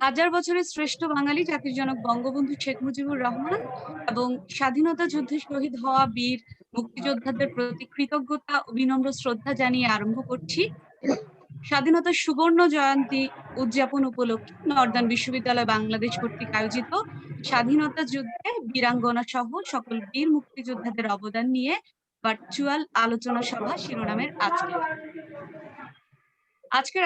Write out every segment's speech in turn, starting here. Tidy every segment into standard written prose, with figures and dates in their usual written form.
হাজার বছরের শ্রেষ্ঠ বাঙালি জাতির জনক বঙ্গবন্ধু শেখ মুজিবুর রহমান এবং স্বাধীনতা যুদ্ধে শহীদ হওয়া বীর মুক্তিযোদ্ধাদের প্রতি কৃতজ্ঞতা ও বিনম্র শ্রদ্ধা জানিয়ে আরম্ভ করছি স্বাধীনতার সুবর্ণ জয়ন্তী উদযাপন উপলক্ষে নর্দার্ন বিশ্ববিদ্যালয় বাংলাদেশ কর্তৃক আয়োজিত স্বাধীনতা যুদ্ধে বীরাঙ্গনা সহ সকল বীর মুক্তিযোদ্ধাদের অবদান নিয়ে ভার্চুয়াল আলোচনা সভা শিরোনামের আজকের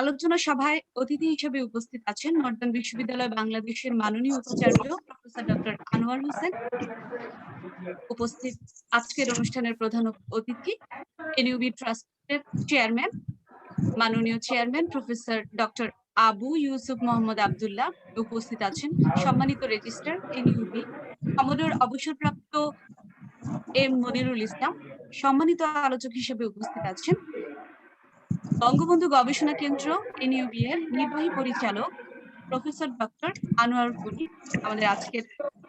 আলোচনা সভায় অতিথি হিসেবে উপস্থিত আছেন নর্দার্ন বিশ্ববিদ্যালয় বাংলাদেশের মাননীয় উপাচার্য প্রফেসর ডক্টর আনোয়ার হোসেন। উপস্থিত আজকের অনুষ্ঠানের প্রধান অতিথি এনইউবি ট্রাস্টের চেয়ারম্যান মাননীয় chairman professor doctor Abu Yusuf Mohammad Abdullah উপস্থিত আছেন। সম্মানিত রেজিস্ট্রার এনইউবি কমোডোর অবসরপ্রাপ্ত এম মনিরুল ইসলাম। সম্মানিত আলোচক হিসেবে উপস্থিত আছেন বঙ্গবন্ধু গবেষণা কেন্দ্র এনইউবি এর নির্বাহী পরিচালক প্রফেসর ডক্টর আনোয়ার কলি। আমাদের আজকের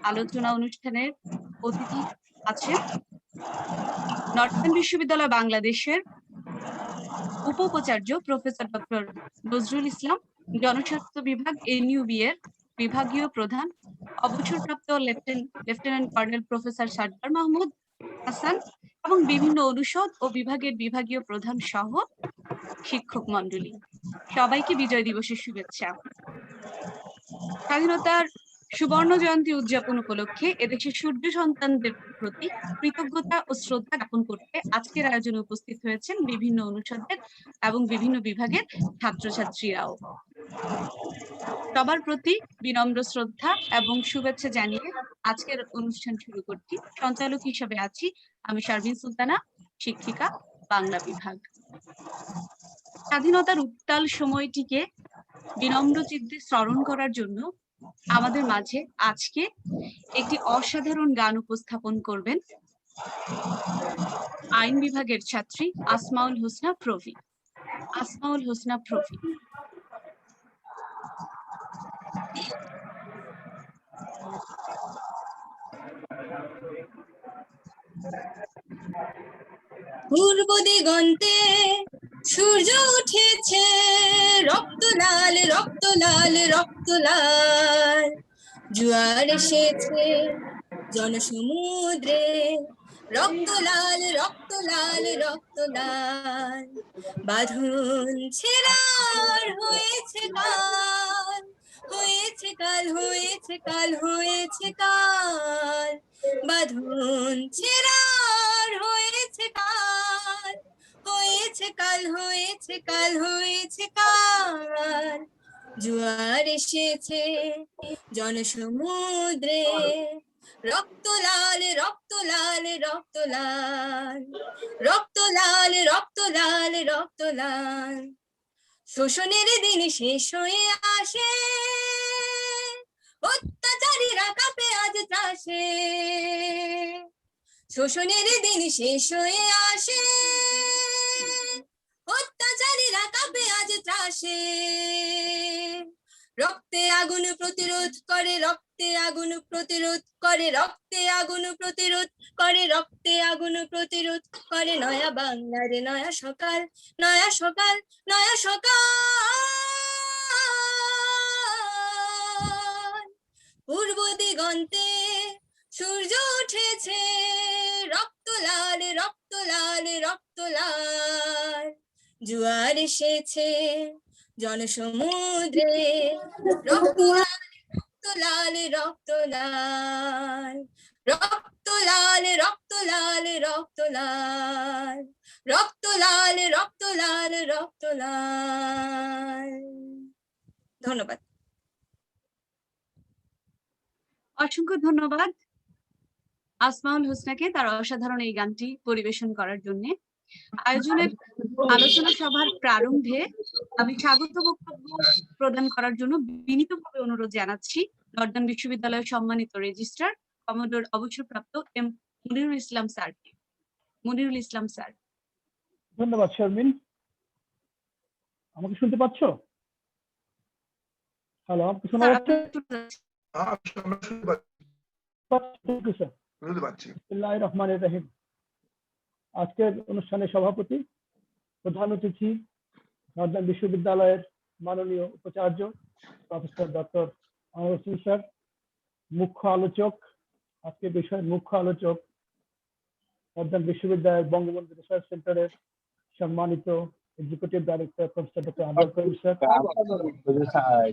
আলোচনা অনুষ্ঠানের অতিথি আছেন নর্দার্ন বিশ্ববিদ্যালয় বাংলাদেশের উপ-উপাচার্য প্রফেসর ডক্টর নজরুল ইসলাম, জনস্বাস্থ্য বিভাগ এনইউবি এর বিভাগীয় প্রধান অবসরপ্রাপ্ত lieutenant colonel professor Sardar Mahmud Hasan এবং বিভিন্ন অনুষদ ও বিভাগের বিভাগীয় প্রধান সহ শিক্ষক মণ্ডলী। সবাইকে বিজয় দিবসের শুভেচ্ছা। স্বাধীনতার সুবর্ণ জয়ন্তী উদযাপন উপলক্ষে এদেশের সূর্য সন্তানদের প্রতি কৃতজ্ঞতা ও শ্রদ্ধা জ্ঞাপন করতে আজকের আয়োজনে উপস্থিত হয়েছেন বিভিন্ন অনুষদের এবং বিভিন্ন বিভাগের ছাত্রছাত্রীরাও। সবার প্রতি বিনম্র শ্রদ্ধা এবং শুভেচ্ছা জানিয়ে আজকের অনুষ্ঠান শুরু করছি। সঞ্চালক হিসেবে আছি আমি শারমিন সুলতানা, শিক্ষিকা, বাংলা বিভাগ। স্বাধীনতার উত্তাল সময়টিকে বিনম্র চিত্তে স্মরণ করার জন্য আমাদের মাঝে আজকে একটি অসাধারণ গান উপস্থাপন করবেন আইন বিভাগের ছাত্রী আসমাউল হোসনা প্রভি। আসমাউল হোসনা প্রভি। পূর্ব দিগন্তে সূর্য উঠেছে রক্ত লাল রক্ত লাল রক্ত লাল, জোয়ার এসেছে জনসমুদ্রে রক্ত লাল রক্ত লাল রক্ত লাল, বাঁধন ছেঁড়ার হয়েছে কাল হয়েছে কাল হয়েছে কাল হয়েছে কাল, বাঁধন ছেঁড়ার হয়েছে কাল হয়েছে কাল হয়েছে কাল হয়েছে কাল, জোয়ার এসেছে জনসমুদ্রে রক্ত লাল রক্ত লাল রক্ত লাল রক্ত লাল রক্ত লাল রক্ত লাল, শোষণের দিন শেষ হয়ে আসে অত্যাচারীরা কাঁপে আজ ত্রাসে, শোষণের দিন শেষ হয়ে আসে অত্যাচারীরা কাঁপে আজ ত্রাসে, রক্তে আগুন প্রতিরোধ করে রক্তে আগুন প্রতিরোধ করে রক্তে আগুন প্রতিরোধ করে রক্তে আগুন প্রতিরোধ করে নয়া বাংলার নয়া সকাল নয়া সকাল নয়া সকাল, পূর্ব দিগন্তে সূর্য উঠেছে রক্ত লাল রক্ত লাল রক্ত লাল, জোয়ার এসেছে জনসমুদ্রে রক্ত লাল রক্ত লাল রক্ত লাল রক্ত লাল রক্ত লাল রক্ত লাল রক্ত লাল রক্ত লাল। ধন্যবাদ। অসংখ্য ধন্যবাদ আসমাউল হোসনাকে তার অসাধারণ এই গানটি পরিবেশন করার জন্য। আয়োজনের আলোচনা সভার প্রারম্ভে আমি স্বাগত বক্তব্য প্রদান করার জন্য বিনীতভাবে অনুরোধ জানাচ্ছি নর্দার্ন বিশ্ববিদ্যালয়ের সম্মানিত রেজিস্ট্রার কমোডোর অবসরপ্রাপ্ত এম মনিরুল ইসলাম স্যারকে। মনিরুল ইসলাম স্যার। ধন্যবাদ শারমিন। আমাকে শুনতে পাচ্ছো? হ্যালো, আমাকে শোনা যাচ্ছে? আজকের অনুষ্ঠানের সভাপতি, প্রধান অতিথি নর্দার্ন বিশ্ববিদ্যালয়ের মাননীয় উপাচার্য professor doctor Anwar Hossain sir, মুখ্য আলোচক, আজকের বিষয়ের মুখ্য আলোচক নর্দার্ন বিশ্ববিদ্যালয়ের বঙ্গবন্ধু রিসার্চ সেন্টারের সম্মানিত executive director professor doctor Abul Karim sir,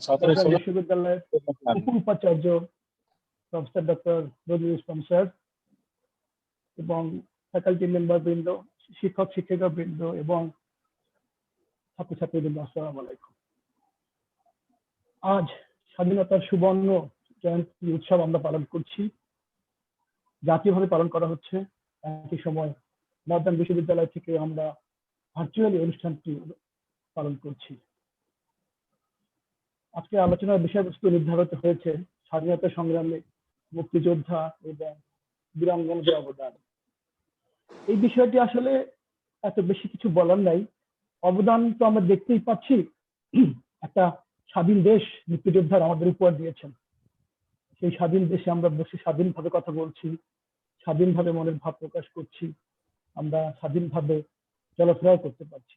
northern বিশ্ববিদ্যালয়ের উপ উপাচার্য professor doctor Nazrul Islam sir এবং ফ্যাকাল্টি মেম্বার বৃন্দ, শিক্ষক শিক্ষিকা বৃন্দ এবং ছাত্রছাত্রীবৃন্দ, আসসালামু আলাইকুম। আজ স্বাধীনতার সুবর্ণ জয়ন্তী উৎসব আমরা পালন করছি, জাতীয়ভাবে পালন করা হচ্ছে। একই সময় নর্দার্ন বিশ্ববিদ্যালয় থেকে আমরা ভার্চুয়ালি অনুষ্ঠানটি পালন করছি। আজকে আলোচনার বিষয়বস্তু নির্ধারিত হয়েছে স্বাধীনতা সংগ্রামে মুক্তিযোদ্ধা এবং বীরাঙ্গনাদের অবদান। এই বিষয়টি আসলে এত বেশি কিছু বলার নাই, অবদান তো আমরা দেখতেই পাচ্ছি। একটা স্বাধীন দেশ মুক্তিযোদ্ধার আমাদের উপহার দিয়েছেন। সেই স্বাধীন দেশে আমরা বসে স্বাধীনভাবে কথা বলছি, স্বাধীনভাবে মনের ভাব প্রকাশ করছি, আমরা স্বাধীনভাবে চলাফেরাও করতে পারছি।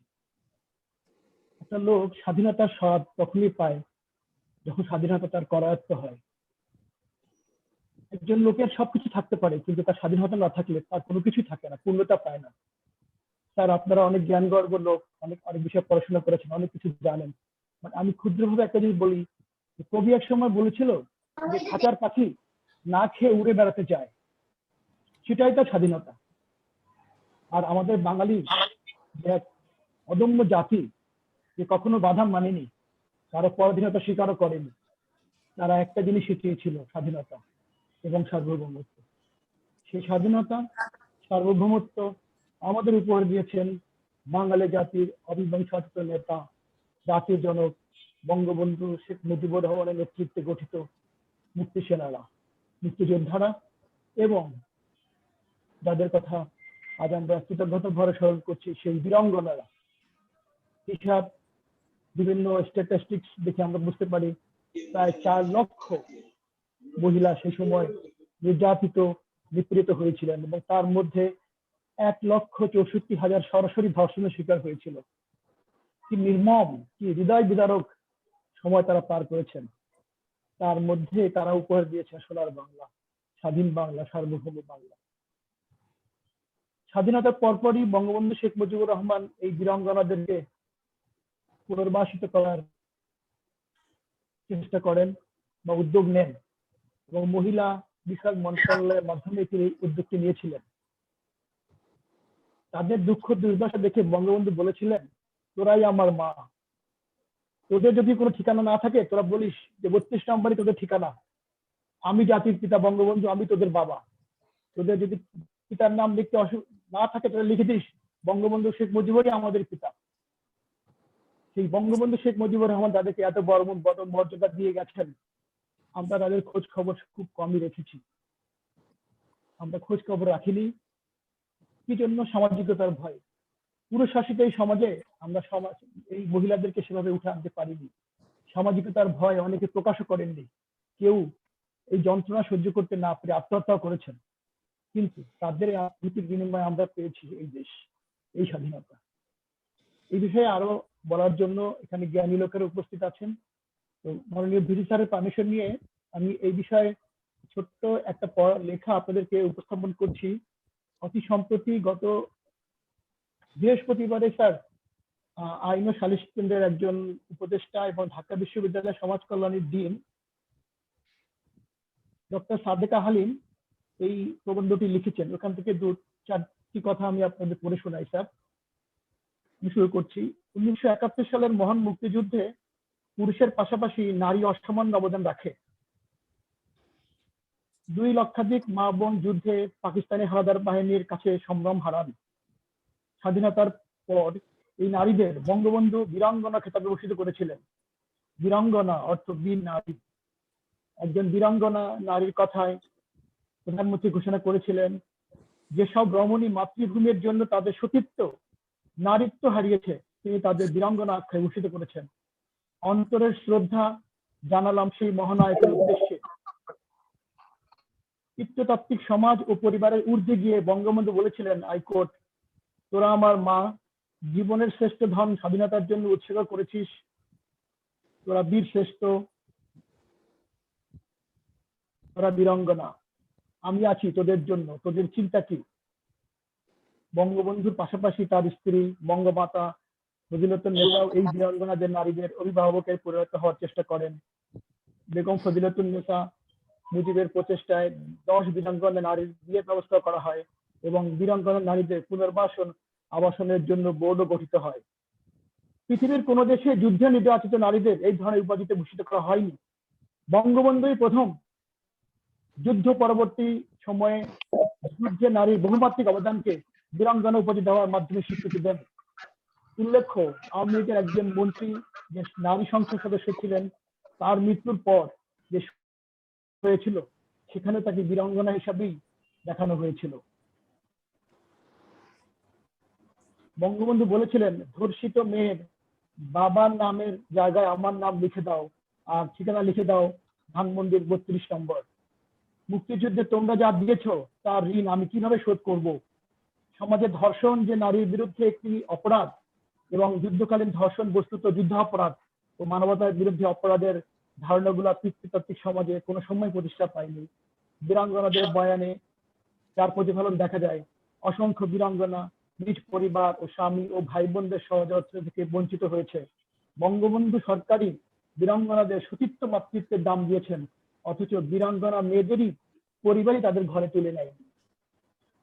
একটা লোক স্বাধীনতার স্বাদ তখনই পায় যখন স্বাধীনতা তার করায়ত্ত হয়। একজন লোকের সবকিছু থাকতে পারে, কিন্তু তার স্বাধীনতা না থাকলে তার কোনো কিছু থাকে না, পূর্ণতা পায় না। স্যার, আপনারা অনেক জ্ঞানগর্ব লোক, অনেক বিষয়ে পড়াশোনা করেছেন, অনেক কিছু জানেন। আমি ক্ষুদ্রভাবে একটা জিনিস বলি, কবি এক সময় বলেছিল যে খাঁচার পাখি না খেয়ে উড়ে বেড়াতে চায়, সেটাই তার স্বাধীনতা। আর আমাদের বাঙালি যে এক অদম্য জাতি, যে কখনো বাধা মানেনি, কারো পরাধীনতা স্বীকারও করেনি, তারা একটা জিনিস শিখিয়েছিল, স্বাধীনতা এবং সার্বভৌমত্ব। সেই স্বাধীনতা সার্বভৌমত্ব আমাদের উপহার দিয়েছেন বাঙালি জাতির অবিভক্ত সচেতন নেতা, জাতির জনক বঙ্গবন্ধু শেখ মুজিবুর রহমানের নেতৃত্বে গঠিত মুক্তি সেনারা, মুক্তিযোদ্ধারা, এবং যাদের কথা আজ আমরা কৃতজ্ঞতা ভরে স্মরণ করছি, সেই বীরাঙ্গনারা। হিসাব বিভিন্ন স্ট্যাটিস্টিক্স দেখে আমরা বুঝতে পারি প্রায় 4 লক্ষ মহিলা সেই সময় নির্যাতিত, নিপীড়িত হয়েছিলেন এবং তার মধ্যে 1,64,000 সরাসরি ধর্ষণের শিকার হয়েছিল। কি নির্মম, কি হৃদয় বিদারক সময় তারা পার করেছেন। তার মধ্যে তারা উপহার দিয়েছেন সোনার বাংলা, স্বাধীন বাংলা, সার্বভৌম বাংলা। স্বাধীনতার পরপরই বঙ্গবন্ধু শেখ মুজিবুর রহমান এই বীরাঙ্গনাদেরকে পুনর্বাসিত করার চেষ্টা করেন বা উদ্যোগ নেন, এবং মহিলা বিষয়ক মন্ত্রণালয়ের মাধ্যমে তিনি উদ্যোগটি নিয়েছিলেন। তাদের দুঃখ দুর্দশা দেখে বঙ্গবন্ধু বলেছিলেন, তোরাই আমার মা, তোদের যদি কোনো ঠিকানা না থাকে তোরা বলিস যে 32 নম্বরই তোদের ঠিকানা, আমি জাতির পিতা বঙ্গবন্ধু, আমি তোদের বাবা। তোদের যদি পিতার নাম লিখতে না থাকে তোরা লিখে দিস বঙ্গবন্ধু শেখ মুজিবুরই আমাদের পিতা। সেই বঙ্গবন্ধু শেখ মুজিবুর রহমান তাদেরকে এত বড় মর্যাদা দিয়ে গেছেন, আমরা তাদের খোঁজ খবর খুব কমই রেখেছি। আমরা খোঁজ খবর রাখিনি কি জন্য? সামাজিকতার ভয়। পুরুষ শাসিত এই সমাজে আমরা এই মহিলাদেরকে সেভাবে উঠে আনতে পারিনি। সামাজিকতার ভয় অনেকে প্রকাশও করেননি, কেউ এই যন্ত্রণা সহ্য করতে না পেরে আত্মহত্যা করেছেন। কিন্তু তাদের আত্মহত্যার বিনিময়ে আমরা পেয়েছি এই দেশ, এই স্বাধীনতা। এই বিষয়ে আরো বলার জন্য এখানে জ্ঞানী লোকেরা উপস্থিত আছেন। তো মাননীয় ভিসি স্যারের পারমিশন নিয়ে আমি এই বিষয়ে ছোট্ট একটা লেখা আপনাদেরকে উপস্থাপন করছি। অতি সম্প্রতি গত বৃহস্পতিবারে স্যার আইন ও সালিশ কেন্দ্রের একজন উপদেষ্টা এবং ঢাকা বিশ্ববিদ্যালয়ের সমাজ কল্যাণের ডিন ডক্টর সাদেকা হালিম এই প্রবন্ধটি লিখেছেন। ওখান থেকে 2-4টি কথা আমি আপনাদের পড়ে শোনাই স্যার। আমি শুরু করছি। 1971 সালের মহান মুক্তিযুদ্ধে পুরুষের পাশাপাশি নারী অসামান্য অবদান রাখে। 2 লক্ষাধিক মা বোন যুদ্ধে পাকিস্তানি হানাদার বাহিনীর কাছে সংগ্রাম হারান। স্বাধীনতার পর এই নারীদের বঙ্গবন্ধু বীরাঙ্গনা খেতাবে ভূষিত করেছিলেন। বীরাঙ্গনা অর্থ বীর নারী। একজন বীরাঙ্গনা নারীর কথায় প্রধানমন্ত্রী ঘোষণা করেছিলেন, যেসব রমণী মাতৃভূমির জন্য তাদের সতীত্ব, নারীত্ব হারিয়েছে, তিনি তাদের বীরাঙ্গনা আখ্যায় ভূষিত করেছেন। অন্তরের শ্রদ্ধা জানালাম সেই মহানায়কের উদ্দেশ্যে। চিত্ততাত্ত্বিক সমাজ ও পরিবারের ঊর্ধ্বে গিয়ে বঙ্গবন্ধু বলেছিলেন, আই কোট, তোরা আমার মা, জীবনের শ্রেষ্ঠ ধন স্বাধীনতার জন্য উৎসর্গ করেছিস, তোরা বীর শ্রেষ্ঠ, তোরা বীরাঙ্গনা, আমি আছি তোদের জন্য, তোদের চিন্তা কি? বঙ্গবন্ধুর পাশাপাশি তার স্ত্রী বঙ্গমাতা ফজিলাতুন্নেসাও এই বীরাঙ্গনাদের নারীদের অভিভাবকের পরিণত হওয়ার চেষ্টা করেন। বেগম ফজিলাতুন্নেসা মুজিবের প্রচেষ্টায় 10 বীরাঙ্গনা নারীর বিয়ের ব্যবস্থা করা হয় এবং বীরাঙ্গনা নারীদের পুনর্বাসন আবাসনের জন্য বোর্ডও গঠিত হয়। পৃথিবীর কোন দেশে যুদ্ধে নির্যাতিত নারীদের এই ধরনের উপাধিতে ভূষিত করা হয়নি। বঙ্গবন্ধুই প্রথম যুদ্ধ পরবর্তী সময়ে যুদ্ধে নারীর বহুমাত্রিক অবদানকে বীরাঙ্গনা উপাধি দেওয়ার মাধ্যমে স্বীকৃতি দেন। উল্লেখ্য, আওয়ামী লীগের একজন মন্ত্রী যে নারী সংসদ সদস্য ছিলেন, তার মৃত্যুর পর যে হয়েছিল সেখানে তাকে বীরাঙ্গনা হিসাবেই দেখানো হয়েছিল। বঙ্গবন্ধু বলেছিলেন, ধর্ষিত মেয়ের বাবার নামের জায়গায় আমার নাম লিখে দাও আর ঠিকানা লিখে দাও ধানমন্ডির 32 নম্বর। মুক্তিযুদ্ধে তোমরা যা দিয়েছ তার ঋণ আমি কিভাবে শোধ করব? সমাজে ধর্ষণ যে নারীর বিরুদ্ধে একটি অপরাধ এবং যুদ্ধকালীন ধর্ষণ বস্তুত যুদ্ধ অপরাধ ও মানবতার বিরুদ্ধে অপরাধের ধারণাগুলো পিতৃতাত্ত্বিক সমাজে কোনো সময় প্রতিষ্ঠা পায়নি। বীরাঙ্গনাদের বয়ানে যার প্রতিফলন দেখা যায়। অসংখ্য বীরাঙ্গনা নিজ পরিবার ও স্বামী ও ভাই বোনদের সহযোগিতা থেকে বঞ্চিত হয়েছে। বঙ্গবন্ধু সরকারই বীরাঙ্গনাদের সতীত্ব মাতৃত্বের দাম দিয়েছেন, অথচ বীরাঙ্গনা মেয়েদেরই পরিবারই তাদের ঘরে তুলে নেয়।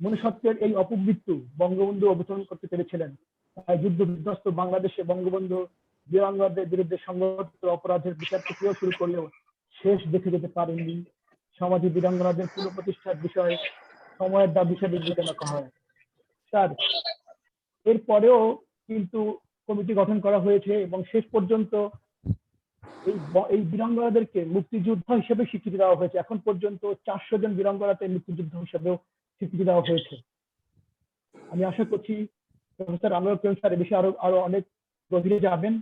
মনুষ্যত্বের এই অপমৃত্যু বঙ্গবন্ধু অবতরণ করতে পেরেছিলেন। তাই যুদ্ধ বিধ্বস্ত বাংলাদেশে বঙ্গবন্ধু বীরাঙ্গনাদের বিরুদ্ধে সংঘটিত অপরাধের বিচার প্রক্রিয়া শুরু করলেও শেষ দেখে যেতে পারেননি। সমাজে বীরাঙ্গনাদের পুনঃপ্রতিষ্ঠার বিষয়ে সময়ের দাবি হিসেবে বিবেচনা করা হয়। স্যার, এরপরেও কিন্তু কমিটি গঠন করা হয়েছে এবং শেষ পর্যন্ত এই বীরাঙ্গনাদেরকে মুক্তিযোদ্ধা হিসেবে স্বীকৃতি দেওয়া হয়েছে। এখন পর্যন্ত 400 জন বীরাঙ্গনাতে মুক্তিযুদ্ধ হিসেবেও স্বীকৃতি দেওয়া হয়েছে। আমি আশা করছি প্রফেসর আনোয়ার করিম স্যার এ বিষয়ে আরো অনেক গভীরে যাবেন।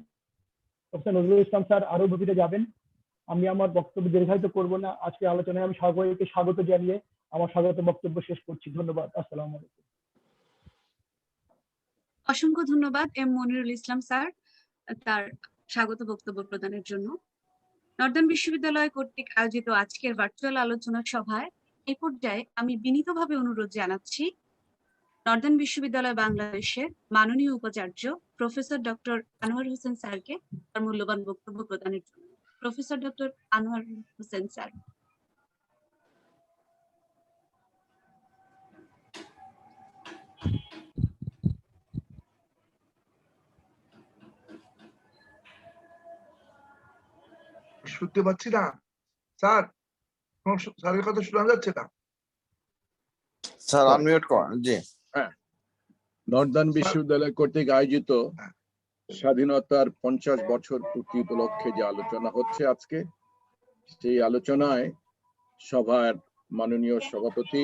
প্রফেসর নজরুল ইসলাম স্যার আরো গভীরে যাবেন। আমি আমার বক্তব্য দীর্ঘায়িত করব না। আজকে আলোচনায় আমি সবাইকে স্বাগত জানিয়ে আমার স্বাগত বক্তব্য শেষ করছি। ধন্যবাদ। আসসালামু আলাইকুম। অসংখ্য ধন্যবাদ এম মনিরুল ইসলাম স্যার তার স্বাগত বক্তব্য প্রদানের জন্য। নর্দার্ন বিশ্ববিদ্যালয় কর্তৃক আয়োজিত আজকের ভার্চুয়াল আলোচনা সভায় এই পর্যায়ে আমি বিনীতভাবে অনুরোধ জানাচ্ছি নর্দার্ন বিশ্ববিদ্যালয় বাংলাদেশের মাননীয় উপাচার্য প্রফেসর ডক্টর আনোয়ার হোসেন স্যারকে তার মূল্যবান বক্তব্য প্রদানের জন্য। Professor doctor Anwar Hossain sir. শুনতে পাচ্ছি না স্যার, স্যারের কথা শোনা যাচ্ছে না স্যার। আনমিউট করেন। জি হ্যাঁ। নর্দার্ন বিশ্ববিদ্যালয় কর্তৃক আয়োজিত স্বাধীনতার 50 বছর পূর্তি উপলক্ষে যে আলোচনা হচ্ছে আজকে, সেই আলোচনায় সভার মাননীয় সভাপতি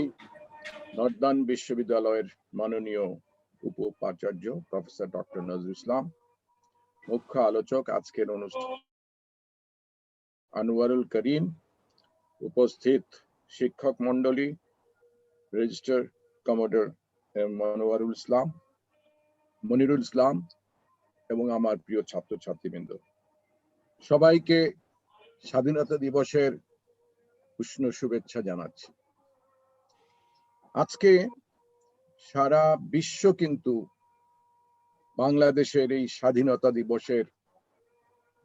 নর্দার্ন বিশ্ববিদ্যালয়ের মাননীয় উপাচার্য প্রফেসর ডক্টর নজরুল ইসলাম, মুখ্য আলোচক আজকের অনুষ্ঠান আনোয়ারুল করিম, উপস্থিত শিক্ষক মন্ডলী, রেজিস্ট্রার কমোডর মনিরুল ইসলাম এবং আমার প্রিয় ছাত্রছাত্রীবৃন্দ, সবাইকে স্বাধীনতা দিবসের উষ্ণ শুভেচ্ছা জানাচ্ছি। আজকে সারা বিশ্ব কিন্তু বাংলাদেশের এই স্বাধীনতা দিবসের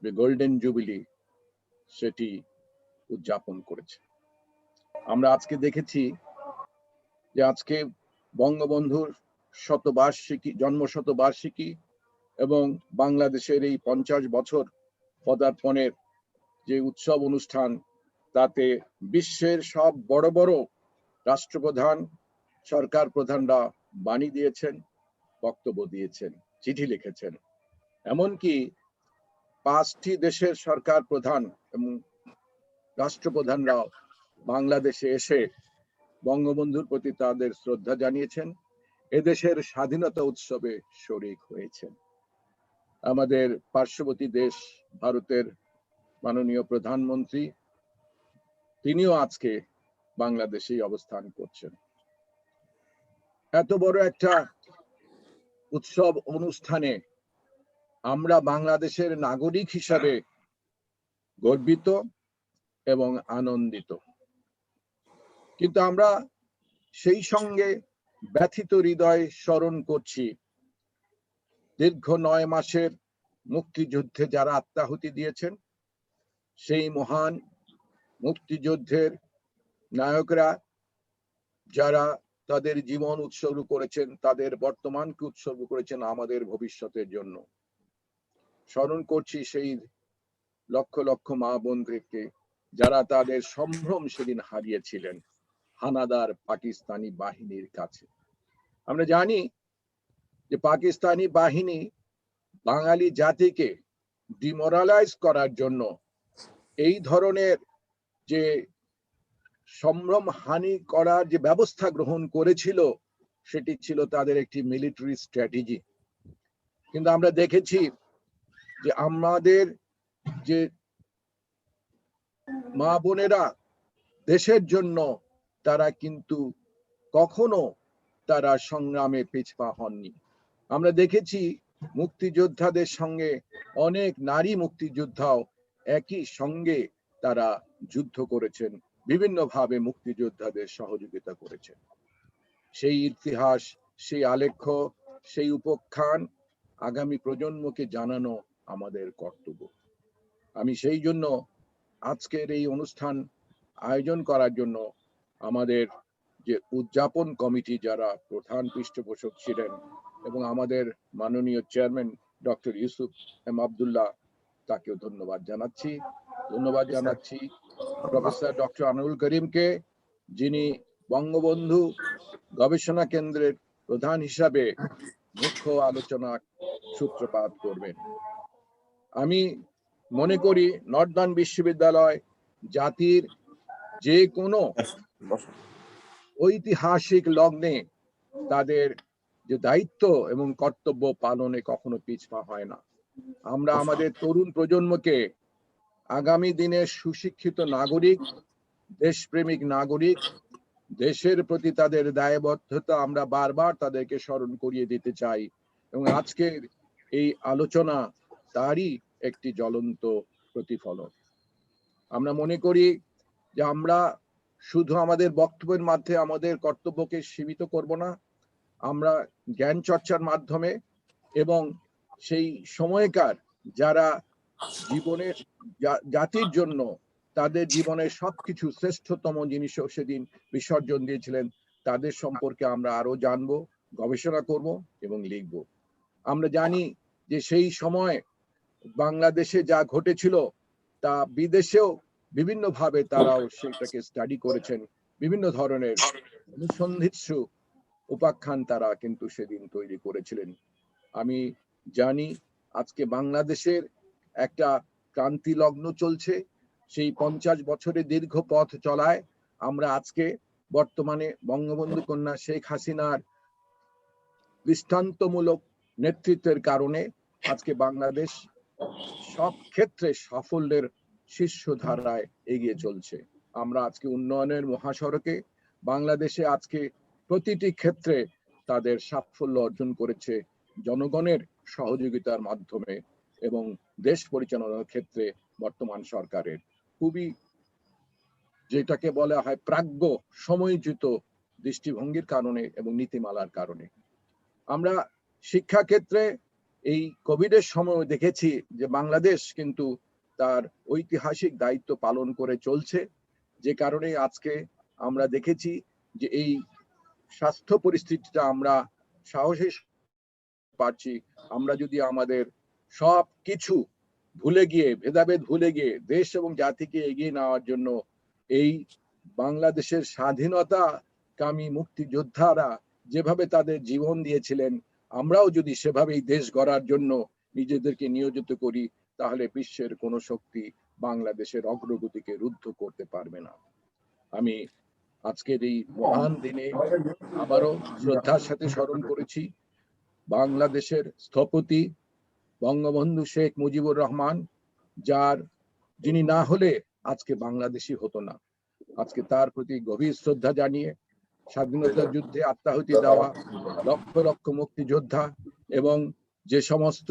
যে গোল্ডেন জুবিলি সেটি উদযাপন করেছে। আমরা আজকে দেখেছি যে আজকে বঙ্গবন্ধুর জন্ম শতবার্ষিকী এবং বাংলাদেশের এই 50 বছর পদার্পণের যে উৎসব অনুষ্ঠান, তাতে বিশ্বের সব বড় বড় রাষ্ট্রপ্রধান, সরকার প্রধানরা বাণী দিয়েছেন, বক্তব্য দিয়েছেন, চিঠি লিখেছেন। এমনকি 5টি দেশের সরকার প্রধান এবং রাষ্ট্রপ্রধানরাও বাংলাদেশে এসে বঙ্গবন্ধুর প্রতি তাদের শ্রদ্ধা জানিয়েছেন, এদেশের স্বাধীনতা উৎসবে শরীক হয়েছেন। আমাদের পার্শ্ববর্তী দেশ ভারতের মাননীয় প্রধানমন্ত্রী, তিনিও আজকে বাংলাদেশেই অবস্থান করছেন। এত বড় একটা উৎসব অনুষ্ঠানে আমরা বাংলাদেশের নাগরিক হিসাবে গর্বিত এবং আনন্দিত। কিন্তু আমরা সেই সঙ্গে ব্যথিত হৃদয় স্মরণ করছি দীর্ঘ 9 মাসের মুক্তিযুদ্ধে যারা আত্মাহুতি দিয়েছেন, সেই মহান মুক্তিযুদ্ধের নায়করা যারা তাদের জীবন উৎসর্গ করেছেন, তাদের বর্তমানকে উৎসর্গ করেছেন আমাদের ভবিষ্যতের জন্য। স্মরণ করছি সেই লক্ষ লক্ষ মা বোনদেরকে যারা তাদের সম্ভ্রম সেদিন হারিয়েছিলেন হানাদার পাকিস্তানি বাহিনীর কাছে। আমরা জানি যে পাকিস্তানি বাহিনী বাঙালি জাতিকে ডিমোরালাইজ করার জন্য এই ধরনের যে সম্ভ্রম হানি করার যে ব্যবস্থা গ্রহণ করেছিল, সেটি ছিল তাদের একটি মিলিটারি স্ট্র্যাটেজি। কিন্তু আমরা দেখেছি যে আমাদের যে মা বোনেরা দেশের জন্য তারা কিন্তু কখনো তারা সংগ্রামে পিছপা হননি। আমরা দেখেছি মুক্তিযোদ্ধাদের সঙ্গে অনেক নারী মুক্তিযোদ্ধাও একই সঙ্গে তারা যুদ্ধ করেছেন, বিভিন্নভাবে মুক্তিযোদ্ধাদের সহযোগিতা করেছেন। সেই ইতিহাস, সেই আলেখ্য, সেই উপাখ্যান আগামী প্রজন্মকে জানানো আমাদের কর্তব্য। আমি সেই জন্য আজকের এই অনুষ্ঠান আয়োজন করার জন্য আমাদের যে উদযাপন কমিটি যারা প্রধান পৃষ্ঠপোষক ছিলেন এবং আমাদের মাননীয় chairman doctor Yusuf M Abdullah, তাকেও ধন্যবাদ জানাচ্ছি। ধন্যবাদ জানাচ্ছি প্রফেসর ডক্টর আনোয়ারুল করিমকে, যিনি বঙ্গবন্ধু গবেষণা কেন্দ্রের প্রধান হিসাবে মুখ্য আলোচনা সূত্রপাত করবেন। আমি মনে করি নর্দার্ন বিশ্ববিদ্যালয় জাতির যে কোনো ঐতিহাসিক লগ্নে তাদের যে দায়িত্ব এবং কর্তব্য পালনে কখনো পিছপা হয় না। আমরা আমাদের তরুণ প্রজন্মকে আগামী দিনের সুশিক্ষিত নাগরিক, দেশপ্রেমিক নাগরিক, দেশের প্রতি তাদের দায়বদ্ধতা আমরা বারবার তাদেরকে স্মরণ করিয়ে দিতে চাই এবং আজকের এই আলোচনা তারই একটি জ্বলন্ত প্রতিফলন। আমরা মনে করি যে আমরা শুধু আমাদের বক্তব্যের মাধ্যমে আমাদের কর্তব্যকে সীমিত করব না, আমরা জ্ঞান চর্চার মাধ্যমে এবং সেই সময়কার যারা জীবনের জাতির জন্য তাদের জীবনের সবকিছু শ্রেষ্ঠতম জিনিসও সেদিন বিসর্জন দিয়েছিলেন, তাদের সম্পর্কে আমরা আরো জানবো, গবেষণা করব এবং লিখব। আমরা জানি যে সেই সময় বাংলাদেশে যা ঘটেছিল তা বিদেশেও বিভিন্নভাবে তারাও সেটাকে স্টাডি করেছেন, বিভিন্ন ধরনের অনুসন্ধিৎসু উপাখ্যান তারা কিন্তু সেদিন তৈরি করেছিলেন। আমি জানি আজকে বাংলাদেশের একটা ক্রান্তি লগ্ন চলছে, সেই 50 বছরের দীর্ঘ পথ চলায় আমরা আজকে বর্তমানে বঙ্গবন্ধু কন্যা শেখ হাসিনার দৃষ্টান্তমূলক নেতৃত্বের কারণে আজকে বাংলাদেশ সব ক্ষেত্রে সাফল্যের শীর্ষ ধারায় এগিয়ে চলছে। আমরা আজকে উন্নয়নের মহাসড়কে বাংলাদেশে আজকে প্রতিটি ক্ষেত্রে তাদের সাফল্য অর্জন করেছে জনগণের সহযোগিতার মাধ্যমে এবং দেশ পরিচালনার ক্ষেত্রে বর্তমান সরকারের খুবই যেটাকে বলা হয় প্রাজ্ঞ সময়োচিত দৃষ্টিভঙ্গির কারণে এবং নীতিমালার কারণে। আমরা শিক্ষা ক্ষেত্রে এই কোভিডের সময় দেখেছি যে বাংলাদেশ কিন্তু তার ঐতিহাসিক দায়িত্ব পালন করে চলছে, যে কারণে আজকে আমরা দেখেছি যে এই স্বাস্থ্য পরিস্থিতিটা আমরা সাহসী পারছি। আমরা যদি আমাদের সব কিছু ভুলে গিয়ে, ভেদাভেদ ভুলে গিয়ে দেশ এবং জাতিকে এগিয়ে নেওয়ার জন্য এই বাংলাদেশের স্বাধীনতাকামী মুক্তিযোদ্ধারা যেভাবে তাদের জীবন দিয়েছিলেন, আমরাও যদি সেভাবেই দেশ গড়ার জন্য নিজেদেরকে নিয়োজিত করি, তাহলে বিশ্বের কোন শক্তি বাংলাদেশের অগ্রগতিকে রুদ্ধ করতে পারবে না। আমি আজকের এই মহান দিনে আবারও শ্রদ্ধার সাথে স্মরণ করেছি বাংলাদেশের স্থপতি বঙ্গবন্ধু শেখ মুজিবুর রহমান, যিনি না হলে আজকে বাংলাদেশই হতো না। আজকে তার প্রতি গভীর শ্রদ্ধা জানিয়ে স্বাধীনতা যুদ্ধে আত্মাহুতি দেওয়া লক্ষ লক্ষ মুক্তিযোদ্ধা এবং যে সমস্ত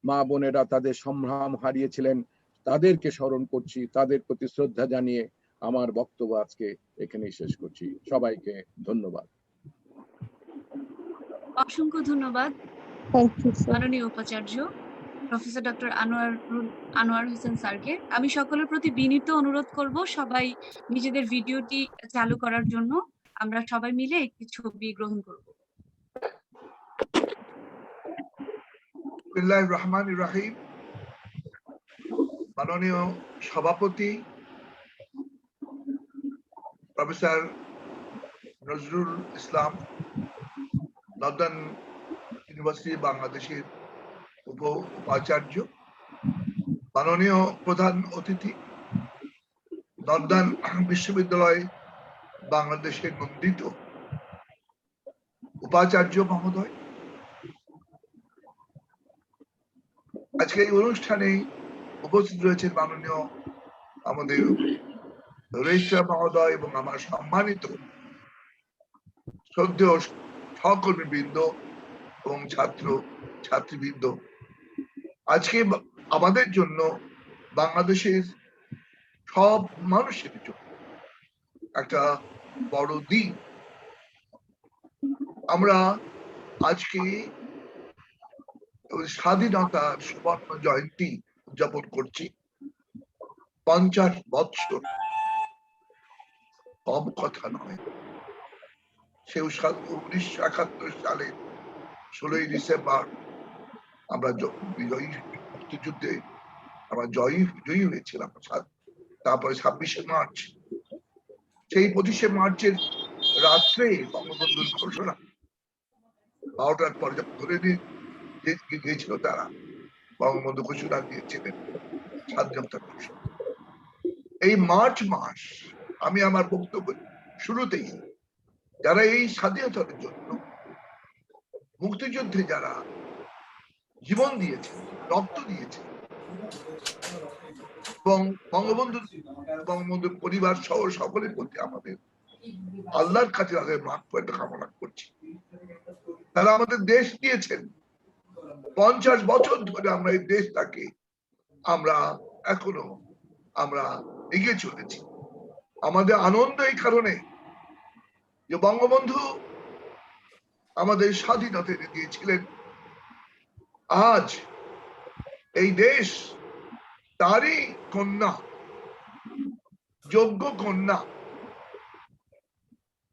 মা বোনেরা তাদের সম্ভ্রম হারিয়েছিলেন, তাদেরকে স্মরণ করছি, তাদের প্রতি শ্রদ্ধা জানিয়ে আমার বক্তব্য আজকে এখানেই শেষ করছি। সবাইকে ধন্যবাদ। অসংখ্য ধন্যবাদ থ্যাংক ইউ স্যার। মাননীয় উপাচার্য প্রফেসর ডক্টর আনোয়ার হোসেন স্যারকে। আমি সকলের প্রতি বিনীত অনুরোধ করব সবাই নিজেদের ভিডিওটি চালু করার জন্য। আমরা সবাই মিলে একটি ছবি গ্রহণ করব। বিসমিল্লাহির রহমানির রহিম। মাননীয় সভাপতি professor Nazrul Islam, London university বাংলাদেশের উপাচার্য, মাননীয় প্রধান অতিথি, লন্ডন বিশ্ববিদ্যালয় বাংলাদেশের নন্দিত উপাচার্য মহোদয়, আজকে এই অনুষ্ঠানে উপস্থিত রয়েছেন মাননীয় আমাদের রেজিস্ট্রার মহোদয় এবং আমার সম্মানিত শ্রদ্ধেয় সহকর্মীবৃন্দ এবং ছাত্রীবৃন্দ। আজকে আমাদের জন্য, বাংলাদেশের সব মানুষের জন্য একটা বড় দিন। আমরা আজকে স্বাধীনতার সুবর্ণ জয়ন্তী উদযাপন করছি। 50 বৎসর কম কথা নয়। সে 1971 সালে 16ই ডিসেম্বর আমরা বিজয়ী মুক্তিযুদ্ধে আমরা জয়ী হয়েছিলাম। তারপরে 26শে মার্চ, সেই 25শে মার্চের রাত্রে বঙ্গবন্ধুর ঘোষণা 12টার পরে যখন ধরে নিয়ে গিয়েছিল তারা, বঙ্গবন্ধু ঘোষণা দিয়েছিলেন স্বাধীনতার ঘোষণা। এই মার্চ মাস, আমি আমার বক্তব্য শুরুতেই যারা এই স্বাধীনতার জন্য মুক্তিযুদ্ধে যারা জীবন দিয়েছে, রক্ত দিয়েছে, এবং বঙ্গবন্ধুর পরিবার সহ সকলের প্রতি আমাদের আল্লাহর কাছে তাদের মাগফিরাত কামনা করছি। তারা আমাদের দেশ দিয়েছেন। 50 বছর ধরে আমরা এই দেশটাকে এখনো এগিয়ে চলেছি। আমাদের আনন্দ এই কারণে যে বঙ্গবন্ধু আমাদের স্বাধীনতা দিয়েছিলেন। আজ এই দেশ তারই কন্যা, যোগ্য কন্যা,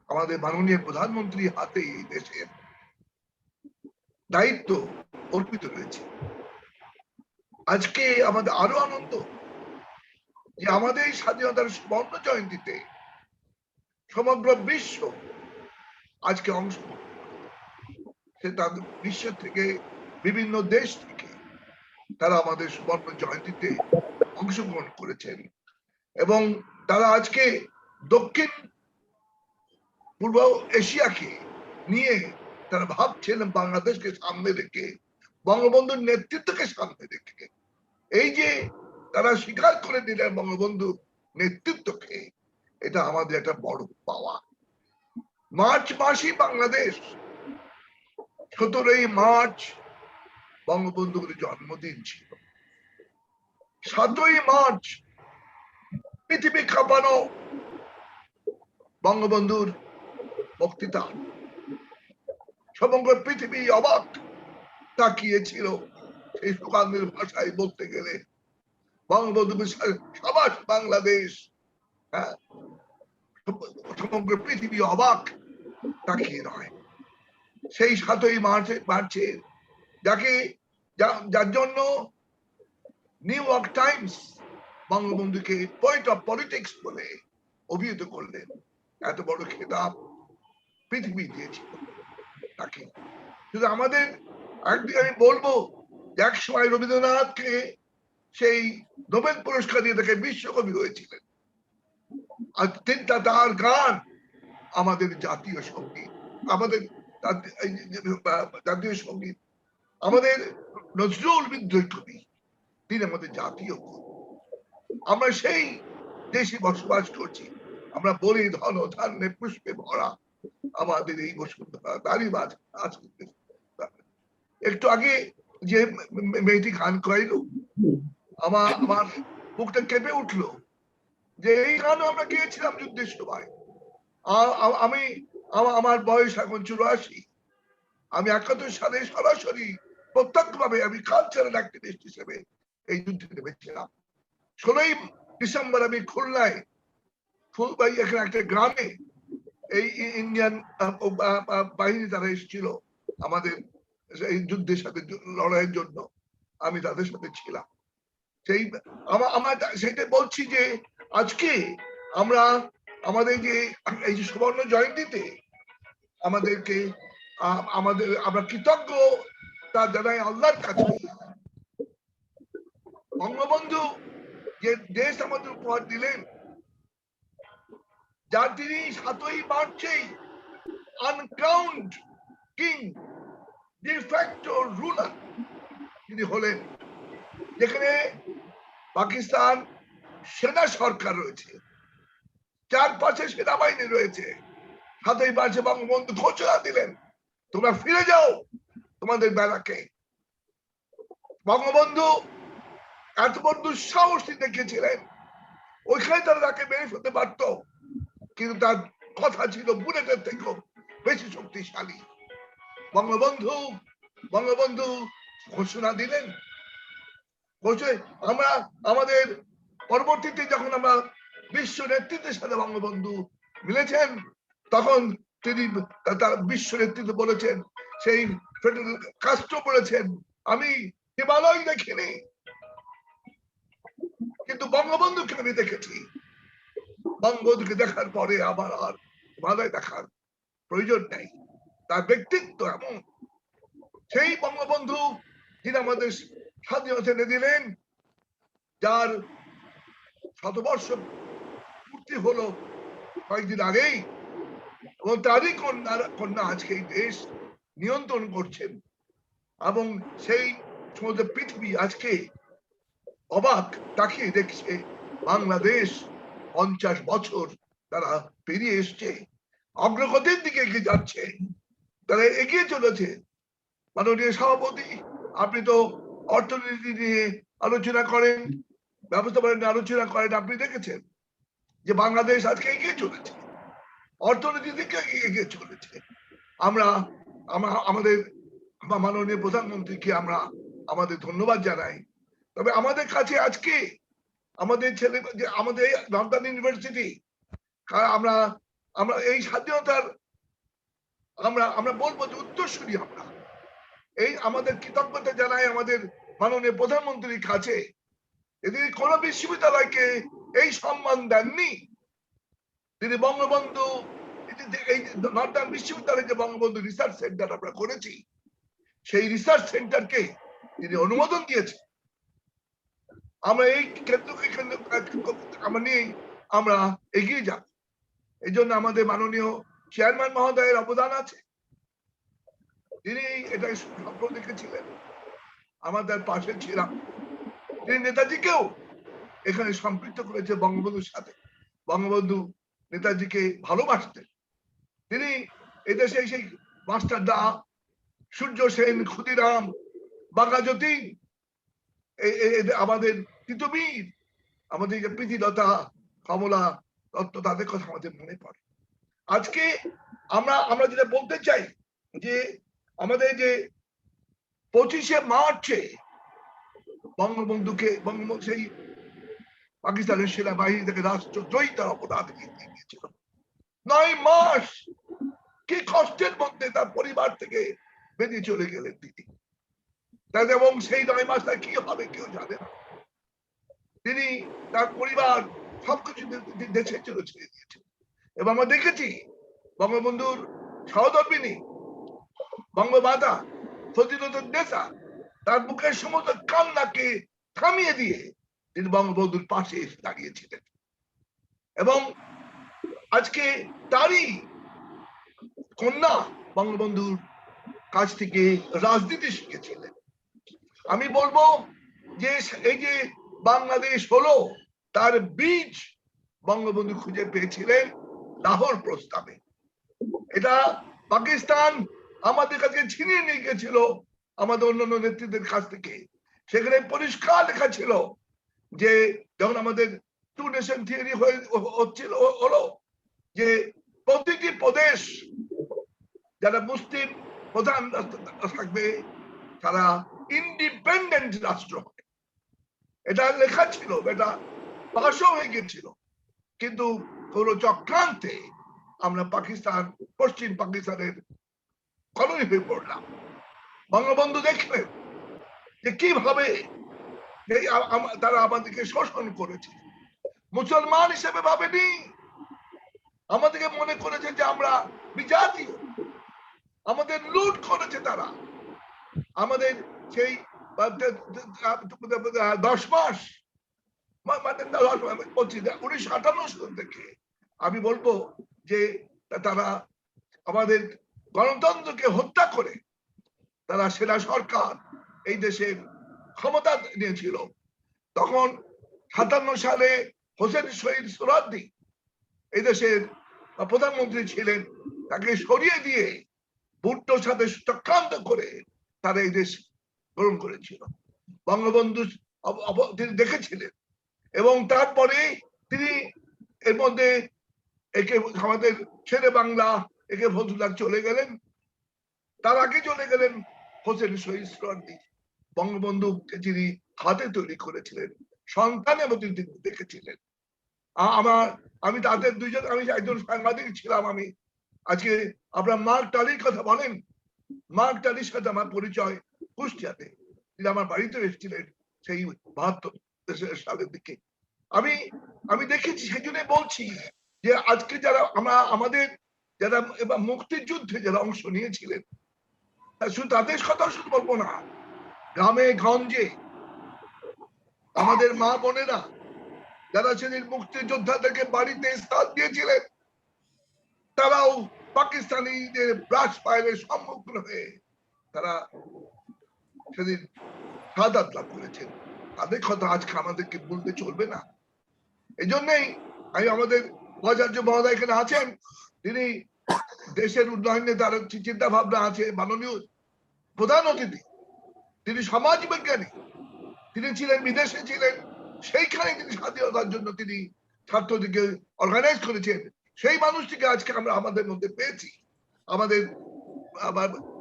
আমাদের মাননীয় প্রধানমন্ত্রীর হাতে এই দেশের দায়িত্ব অর্পিত রয়েছে। আজকে আমাদের আরো আনন্দ যে আমাদের এই স্বাধীনতার সুবর্ণ জয়ন্তীতে সমগ্র বিশ্ব আজকে অংশগ্রহণ, সে তাদের বিশ্ব থেকে, বিভিন্ন দেশ থেকে তারা আমাদের সুবর্ণ জয়ন্তীতে অংশগ্রহণ করেছেন। এবং তারা আজকে দক্ষিণ পূর্ব এশিয়াকে নিয়ে তারা ভাবছেন বাংলাদেশকে সামনে রেখে, বঙ্গবন্ধুর নেতৃত্বকে সামনে রেখে, এই যে তারা স্বীকার করে দিলেন বঙ্গবন্ধুর নেতৃত্বকে, এটা আমাদের একটা বড় পাওয়া। মার্চ মাসই বাংলাদেশ, 17ই মার্চ বঙ্গবন্ধুর জন্মদিন ছিল। 7ই মার্চ পৃথিবী কাঁপানো বঙ্গবন্ধুর বক্তৃতা, সমগ্র পৃথিবী অবাক তাকিয়েছিল। সেই সুকান্তের ভাষায় বলতে গেলে বঙ্গবন্ধু সাবাস বাংলাদেশ, সমগ্র পৃথিবী অবাক তাকিয়ে নয়। সেই 7ই মার্চে যার জন্য নিউ ইয়র্ক টাইমস বঙ্গবন্ধুকে পয়েন্ট অফ পলিটিক্স বলে অভিহিত করলেন। এত বড় খেতাব পৃথিবী দিয়েছিল তাকে। শুধু আমাদের একদিকে আমি বলবো যে এক সময় রবীন্দ্রনাথকে সেই নোবেল পুরস্কার দিয়ে তাকে বিশ্বকবি হয়েছিলেন। আর তার গান আমাদের জাতীয় সঙ্গীত, আমাদের জাতীয় সঙ্গীত, আমাদের নজরুল বিদ্রোহী কবি, তিনি আমাদের জাতীয় কবি। আমরা সেই দেশে বসবাস করছি। আমরা বলি ধন ধান্যে পুষ্পে ভরা আমাদের এই বসুন্ধরা, তারই মাঝে একটু আগে যে মেয়েটি গান করাইল, আমার বুকটা কেঁপে উঠলো যে এই গানও আমরা গিয়েছিলাম যুদ্ধের সময়। আমি আমার বয়স এখন 84। আমি 71 সালে সরাসরি প্রত্যক্ষভাবে আমি কালচারাল অ্যাক্টিভিস্ট হিসেবে এই যুদ্ধে নেমেছিলাম। 16ই ডিসেম্বর আমি খুলনায় ফুলবাড়ি এখানে একটা গ্রামে এই ইন্ডিয়ান বাহিনী তারা এসেছিল আমাদের এই যুদ্ধের সাথে লড়াইয়ের জন্য, আমি তাদের সাথে ছিলাম। সেই আমার সেটা বলছি যে আজকে আমরা আমাদের যে এই যে সুবর্ণ জয়ন্তীতে আমাদেরকে আমরা কৃতজ্ঞ তা জানাই আল্লাহর কাছে। বঙ্গবন্ধু যে দেশ আমাদের উপহার দিলেন, যার তিনি 7ই মার্চেই আনক্রাউন্ড কিং ডি ফ্যাক্টো রুলার তিনি হলেন, যেখানে পাকিস্তান সেনা সরকার রয়েছে, চারপাশে সেনাবাহিনী রয়েছে। 7ই মার্চে বঙ্গবন্ধু ঘোষণা দিলেন তোমরা ফিরে যাও তোমাদের বেলাকে। বঙ্গবন্ধু এত বড় দুঃসাহসী দেখিয়েছিলেন, ওইখানে তারা তাকে মেরে ফেলতে পারত, কিন্তু তার কথা ছিল বুলেটের থেকেও বেশি শক্তিশালী। বঙ্গবন্ধু ঘোষণা দিলেন। আমরা আমাদের পরবর্তীতে যখন আমরা বিশ্ব নেতৃত্বের সাথে বঙ্গবন্ধু মিলেছেন, তখন তিনি তার বিশ্ব নেতৃত্ব বলেছেন, সেই ফিদেল কাস্ট্রো বলেছেন আমি হিমালয় দেখিনি, কিন্তু বঙ্গবন্ধুকে আমি দেখেছি। বঙ্গবন্ধুকে দেখার পরে আমার আর হিমালয় দেখার প্রয়োজন নেই। তার ব্যক্তিত্ব এমন। সেই বঙ্গবন্ধু যিনি আমাদের স্বাধীনতা এনে দিলেন, যার শতবর্ষ পূর্তি হলো কয়েকদিন আগেই, এবং তারই কন্যা আজকে এই দেশ নিয়ন্ত্রণ করছেন। এবং সেই সমস্ত পৃথিবী আজকে অবাক তাকিয়ে দেখছে বাংলাদেশ 50 বছর তারা পেরিয়ে এসছে, অগ্রগতির দিকে এগিয়ে যাচ্ছে, তারা এগিয়ে চলেছে। মাননীয় সভাপতি, আপনি তো অর্থনীতি নিয়ে আলোচনা করেন, ব্যবস্থাপনা নিয়ে আলোচনা করেন, আপনি দেখেছেন যে বাংলাদেশ আজকে এগিয়ে চলেছে, অর্থনীতির দিকে এগিয়ে চলেছে। আমরা আমাদের মাননীয় প্রধানমন্ত্রীকে আমরা আমাদের ধন্যবাদ জানাই। তবে আমাদের কাছে আজকে আমাদের ছেলে যে আমাদের লন্ডন ইউনিভার্সিটি, আমরা এই স্বাধীনতার আমরা বলবো যে উত্তরসূরি। আমরা এই আমাদের কৃতজ্ঞতা জানাই আমাদের মাননীয় প্রধানমন্ত্রীর কাছে। তিনি কোন বিশ্ববিদ্যালয়কে এই সম্মান দেননি। তিনি বঙ্গবন্ধু এই লন্ডন বিশ্ববিদ্যালয়ে যে বঙ্গবন্ধু রিসার্চ সেন্টার আমরা করেছি, সেই রিসার্চ সেন্টারকে তিনি অনুমোদন দিয়েছেন। আমরা এই ক্ষেত্রকে আমরা নিয়ে আমরা এগিয়ে যাব। এই জন্য আমাদের মাননীয় চেয়ারম্যান মহোদয়ের অবদান আছে। তিনি এটা স্বপ্ন দেখেছিলেন, আমাদের পাশে ছিলাম। তিনি নেতাজিকেও এখানে সম্পৃক্ত করেছে বঙ্গবন্ধুর সাথে। বঙ্গবন্ধু নেতাজিকে ভালোবাসতেন। তিনি এদেশে সেই মাস্টার দা, সূর্য সেন, ক্ষুদিরাম, বাঘাযতীন, আমাদের তিতুমীর, আমাদের প্রীতিলতা, কমলা দত্ত, তাদের কথা আমাদের মনে পড়ে। আজকে আমরা যেটা বলতে চাই যে আমাদের যে 25শে মার্চে বঙ্গবন্ধুকে সেই পাকিস্তানের সেনাবাহিনী থেকে রাষ্ট্রদ্রোহী তার অপরাধ দিয়েছিল। 9 মাস কি কষ্টের মধ্যে তার পরিবার থেকে বেরিয়ে চলে গেলেন তিনি। এবং সেই 9 মাস তার কি হবে কেউ জানে না। তিনি তার পরিবার সবকিছু দেশে ছেড়ে দিয়েছেন। এবং আমরা দেখেছি বঙ্গবন্ধুর সহধর্মিনী বঙ্গমাতা ফজিলতুন্নেসা তার বুকের সমস্ত কান্নাকে থামিয়ে দিয়ে তিনি বঙ্গবন্ধুর পাশে এসে দাঁড়িয়েছিলেন। এবং আজকে তারই কন্যা বঙ্গবন্ধুর কাছ থেকে রাজনীতি শিখেছিলেন। আমি বলবো যে এই যে বাংলাদেশ হলো, তার বীজ বঙ্গবন্ধু খুঁজে পেয়েছিলেন লাহোর প্রস্তাবে। এটা পাকিস্তান আমাদের কাছে ছিনিয়ে নিয়ে গেছিল আমাদের অন্যান্য নেতৃত্বের কাছ থেকে। সেখানে পরিষ্কার লেখা ছিল যে যখন আমাদের টু নেশন থিওরি হচ্ছিল হলো যে প্রতিটি প্রদেশ যারা মুসলিম প্রধান থাকবে তারা ইন্ডিপেন্ডেন্ট রাষ্ট্র হবে, এটা লেখা ছিল, এটা পাশও হয়ে গেছিল। কিন্তু কোন চক্রান্তে আমরা পাকিস্তান, পশ্চিম পাকিস্তানের কলোনি হয়ে পড়লাম। বঙ্গবন্ধু দেখলেন যে কিভাবে তারা আমাদেরকে শোষণ করেছে, মুসলমান হিসেবে ভাবেনি, আমাদেরকে মনে করেছে যে আমরা বিজাতীয়, আমাদের লুট করেছে তারা। আমাদের সেই 10 মাস মানে 1958 সাল থেকে আমি বলবো যে তারা আমাদের গণতন্ত্রকে হত্যা করে তারা সেনা সরকার এই দেশের ক্ষমতা নিয়েছিল। তখন 57 সালে হোসেন শহীদ সোহরাওয়ার্দী এই দেশের প্রধানমন্ত্রী ছিলেন, তাকে সরিয়ে দিয়ে ভুট্টোর সাথে চক্রান্ত করে তারা এই দেশ গ্রহণ করেছিল। বঙ্গবন্ধু তিনি দেখেছিলেন এবং তারপরে তিনি এর মধ্যে একে আমাদের শেরে বাংলা একে ফজলুল্লাহ চলে গেলেন, তার আগে চলে গেলেন হোসেন শহীদ সোহরাওয়ার্দী। বঙ্গবন্ধুকে যিনি হাতে তৈরি করেছিলেন, সন্তানের মতো তিনি দেখেছিলেন। আমি তাদের দুইজন, আমি একজন সাংবাদিক ছিলাম। আমি আজকে আপনার মার্ক টালির কথা বলেন, মার্ক টালির সাথে আমার পরিচয় কুষ্টিয়াতে, তিনি আমার বাড়িতে এসেছিলেন সেই 72 সালের দিকে। আমি দেখেছি, সেই জন্য বলছি যে আজকে যারা আমাদের যারা মুক্তিযুদ্ধে যারা অংশ নিয়েছিলেন, শুধু তাদের কথা শুধু বলবো না, গ্রামে গঞ্জে আমাদের মা বোনেরা যারা সেদিন মুক্তিযোদ্ধাদেরকে বাড়িতে স্থান দিয়েছিলেন, তারাও পাকিস্তানিদের ব্রাশ ফায়ারের সম্মুখীন হয়ে তারা সেদিন শাহাদাত লাভ করেছেন। তাদের কথা আজকে আমাদেরকে বলতে চলবে না। এই জন্যই আমি আমাদের উপাচার্য মহোদয় এখানে আছেন, তিনি দেশের উন্নয়নে তার চিন্তা ভাবনা আছে, মাননীয় প্রধান অতিথি, তিনি সমাজ বিজ্ঞানী, তিনি ছিলেন বিদেশে ছিলেন, সেইখানে তিনি স্বাধীনতার জন্য তিনি ছাত্রদেরকে অর্গানাইজ করেছেন। সেই মানুষটিকে আজকে আমরা আমাদের মধ্যে পেয়েছি, আমাদের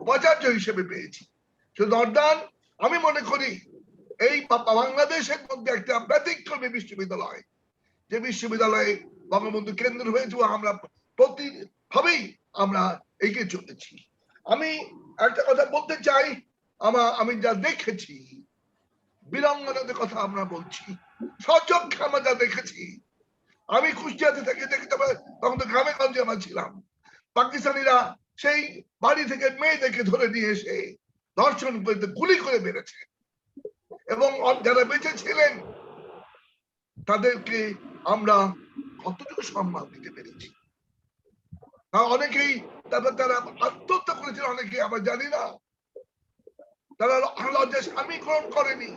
উপাচার্য হিসেবে পেয়েছি। নর্দান আমি মনে করি এই বাংলাদেশের মধ্যে একটা ব্যতিক্রমী বিশ্ববিদ্যালয়, যে বিশ্ববিদ্যালয়ে বঙ্গবন্ধু কেন্দ্র হয়েছে, আমরা প্রতিভাবেই আমরা এগিয়ে চলেছি। আমি একটা কথা বলতে চাই, আমি যা দেখেছি, বীরাঙ্গনাদের কথা আমরা বলছি, সচক্ষে আমরা যা দেখেছি। আমি কুষ্টিয়াতে থেকে দেখতে পাই, তখন তো গ্রামে গঞ্জে আমরা ছিলাম, পাকিস্তানিরা সেই বাড়ি থেকে মেয়েদেরকে ধরে নিয়ে এসে ধর্ষণ করে গুলি করে মেরেছে, এবং যারা বেঁচে ছিলেন তাদেরকে আমরা কতটুকু সম্মান দিতে পেরেছি। অনেকেই তারপর তারা আত্মহত্যা করেছিল, অনেকে আমরা জানি না, তারা লজ্জা স্বামী গ্রহণ করেনি,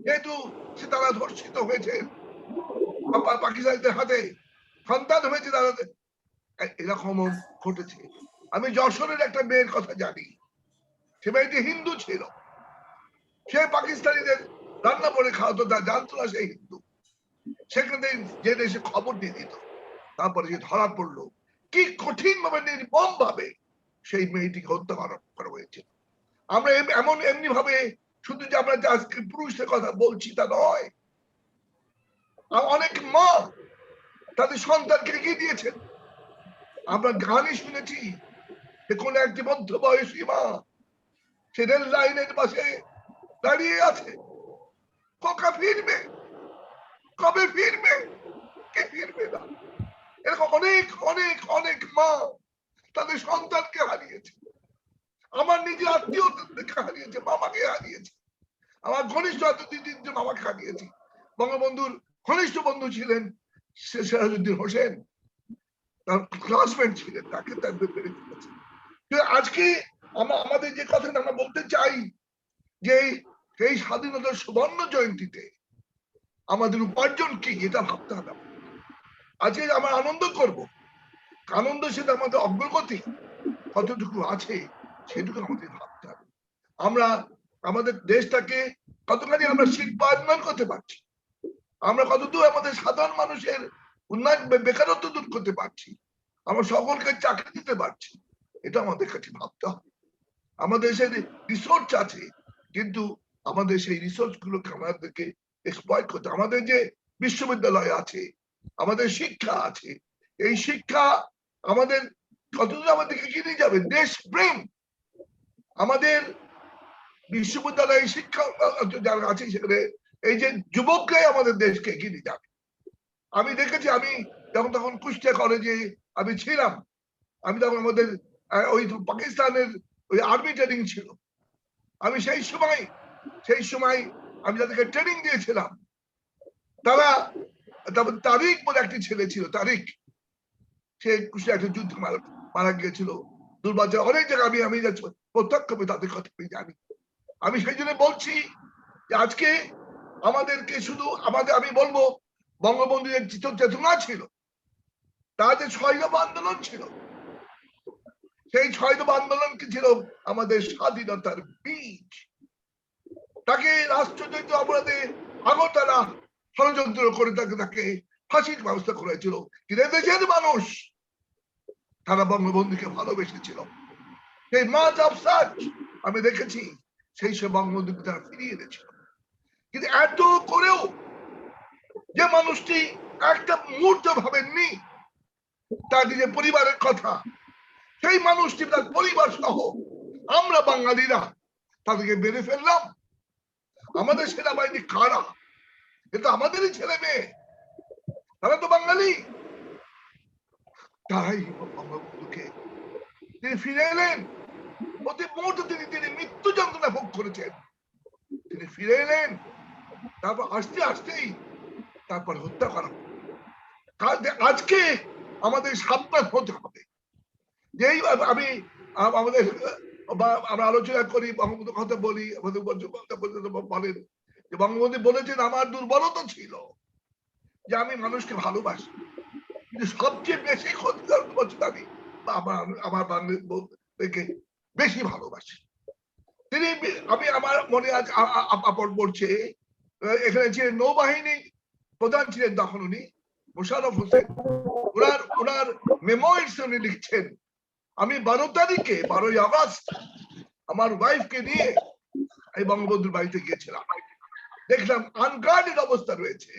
যেহেতু সে তারা ধর্ষিত হয়েছে, পাকিস্তানিদের হাতে সন্তান হয়েছে, তারা এরকম ঘটেছে। আমি যশোরের একটা মেয়ের কথা জানি, সে মেয়েটি হিন্দু ছিল, সে পাকিস্তানিদের রান্না করে খাওয়াতো, তা জানতো না সে হিন্দু, সেখানে যে দেশে খবর দিয়ে দিত, তারপরে যে ধরা পড়লো, কি কঠিন ভাবে নির্মম ভাবে সেই মেয়েটিকে হত্যা করা হয়েছিল। আমরা এমনি ভাবে শুধু যে আমরা আজকে পুরুষদের কথা বলছি তা নয়, অনেক মা তাদের সন্তানকে এগিয়ে দিয়েছেন। আমরা গানই শুনেছি যে কোন একটি মধ্যবয়সী মা সে রেল লাইনের পাশে দাঁড়িয়ে আছে, কবে ফিরবে, কবে ফিরবে, কে ফিরবে না। এরকম অনেক অনেক অনেক মা তাদের সন্তানকে হারিয়েছে। আমার নিজের আত্মীয়দেরকে হারিয়েছে, মামাকে হারিয়েছে, আমার ঘনিষ্ঠ দিদির মামাকে হারিয়েছি। বঙ্গবন্ধুর ঘনিষ্ঠ বন্ধু ছিলেন সিরাজউদ্দিন হোসেন, তার ক্লাসমেট ছিলেন, তাকে তার বেড়ে ফেলেছে। আজকে আমাদের যে কথাটা আমরা বলতে চাই, যে এই স্বাধীনতার সুবর্ণ জয়ন্তীতে আমাদের উপার্জন কি, এটা ভাবতে হবে। আজকে আমরা আনন্দ করব, আনন্দ সেটা আমাদের অগ্রগতি কতটুকু আছে সেটুকু আমাদের ভাবতে হবে। আমরা আমাদের দেশটাকে কতখানি আমরা শিল্পায়ন করতে পারছি, আমরা কতদূর আমাদের সাধারণ মানুষের উন্নয়ন বেকারত্ব দূর করতে পারছি, আমরা সকলকে চাকরি দিতে পারছি, এটা আমাদের কাছে ভাবতে হবে। আমাদের দেশে রিসোর্স আছে, কিন্তু আমাদের সেই রিসোর্স গুলোকে আমাদেরকে এক্সপ্লয়েট করতে, আমাদের যে বিশ্ববিদ্যালয় আছে, আমাদের শিক্ষা আছে, এই শিক্ষা আমাদের কতদূর আমাদেরকে কি নিয়ে যাবে? দেশপ্রেম। আমাদের বিশ্ববিদ্যালয় শিক্ষা যারা আছে সেখানে এই যে যুবকরাই আমাদের দেশকে এগিয়ে নিয়ে যাবে। আমি দেখেছি, আমি যখন তখন কুষ্টিয়া কলেজে আমি ছিলাম, আমি তখন আমাদের ওই পাকিস্তানের ওই আর্মি ট্রেনিং ছিল, আমি সেই সময় আমি যাদেরকে ট্রেনিং দিয়েছিলাম তারা, তারপর তারিক বলে একটি ছেলে ছিল, তারিক, সে কুষ্টিয়া একটা যুদ্ধে মারা গিয়েছিল, দুর্ভাগ্য। অনেক জায়গায় আমি প্রত্যক্ষ তাদের কথা আমি জানি। আমি সেই জন্য বলছি যে আজকে আমাদেরকে শুধু আমি বলবো বঙ্গবন্ধুর চেতনা ছিল, তার যে 6 দফা আন্দোলন ছিল, সেই 6 দফা আন্দোলন কি ছিল? আমাদের স্বাধীনতার বীজ। তাকে রাষ্ট্রদ্রোহিত অপরাধে আগরতলা ষড়যন্ত্র করে তাকে ফাঁসির ব্যবস্থা করেছিল, কিন্তু দেশের মানুষ তারা বঙ্গবন্ধুকে ভালোবেসেছিল। সেই মার্চ অফ সার্চ আমি দেখেছি, সেই সব বঙ্গবন্ধুকে তারা ফিরিয়ে এনেছিল। কিন্তু এত করেও যে মানুষটি একটা মুহূর্ত ভাবেননি তার নিজের পরিবারের কথা, সেই মানুষটি তার পরিবার সহ আমরা বাঙালিরা তাদেরকে মেরে ফেললাম। আমাদের সেনাবাহিনী কারা? এটা আমাদেরই ছেলে মেয়ে, তারা তো বাঙালি। তারাই বঙ্গবন্ধুকে তিনি ফিরে এলেন, প্রতি মুহূর্তে তিনি মৃত্যু যন্ত্রণা ভোগ করেছেন, তিনি ফিরে এলেন, তারপর আসতেই তারপর হত্যা করা। আজকে আমাদের সাবধান হতে হবে। যেই আমি আমাদের আমরা আলোচনা করি, বঙ্গবন্ধুর কথা বলি, আমাদের বলেন যে বঙ্গবন্ধু বলেছেন আমার দুর্বলতা ছিল যে আমি মানুষকে ভালোবাসি, কিন্তু সবচেয়ে বেশি ক্ষতিকর হচ্ছে আমি আমার বাংলাদেশকে বেশি ভালোবাসি। তিনি আমার মনে আজ আপন পড়ছে, এখানে ছিলেন নৌবাহিনী প্রধান ছিলেন তখন উনি, মোশাররফ হোসেন। ওনার মেমোয়ার্স উনি লিখছেন, আমি 12 তারিখে 12ই আগস্ট আমার ওয়াইফকে নিয়ে এই বঙ্গবন্ধুর বাড়িতে গিয়েছিলাম, দেখলাম আনগার্ডেড অবস্থা রয়েছে,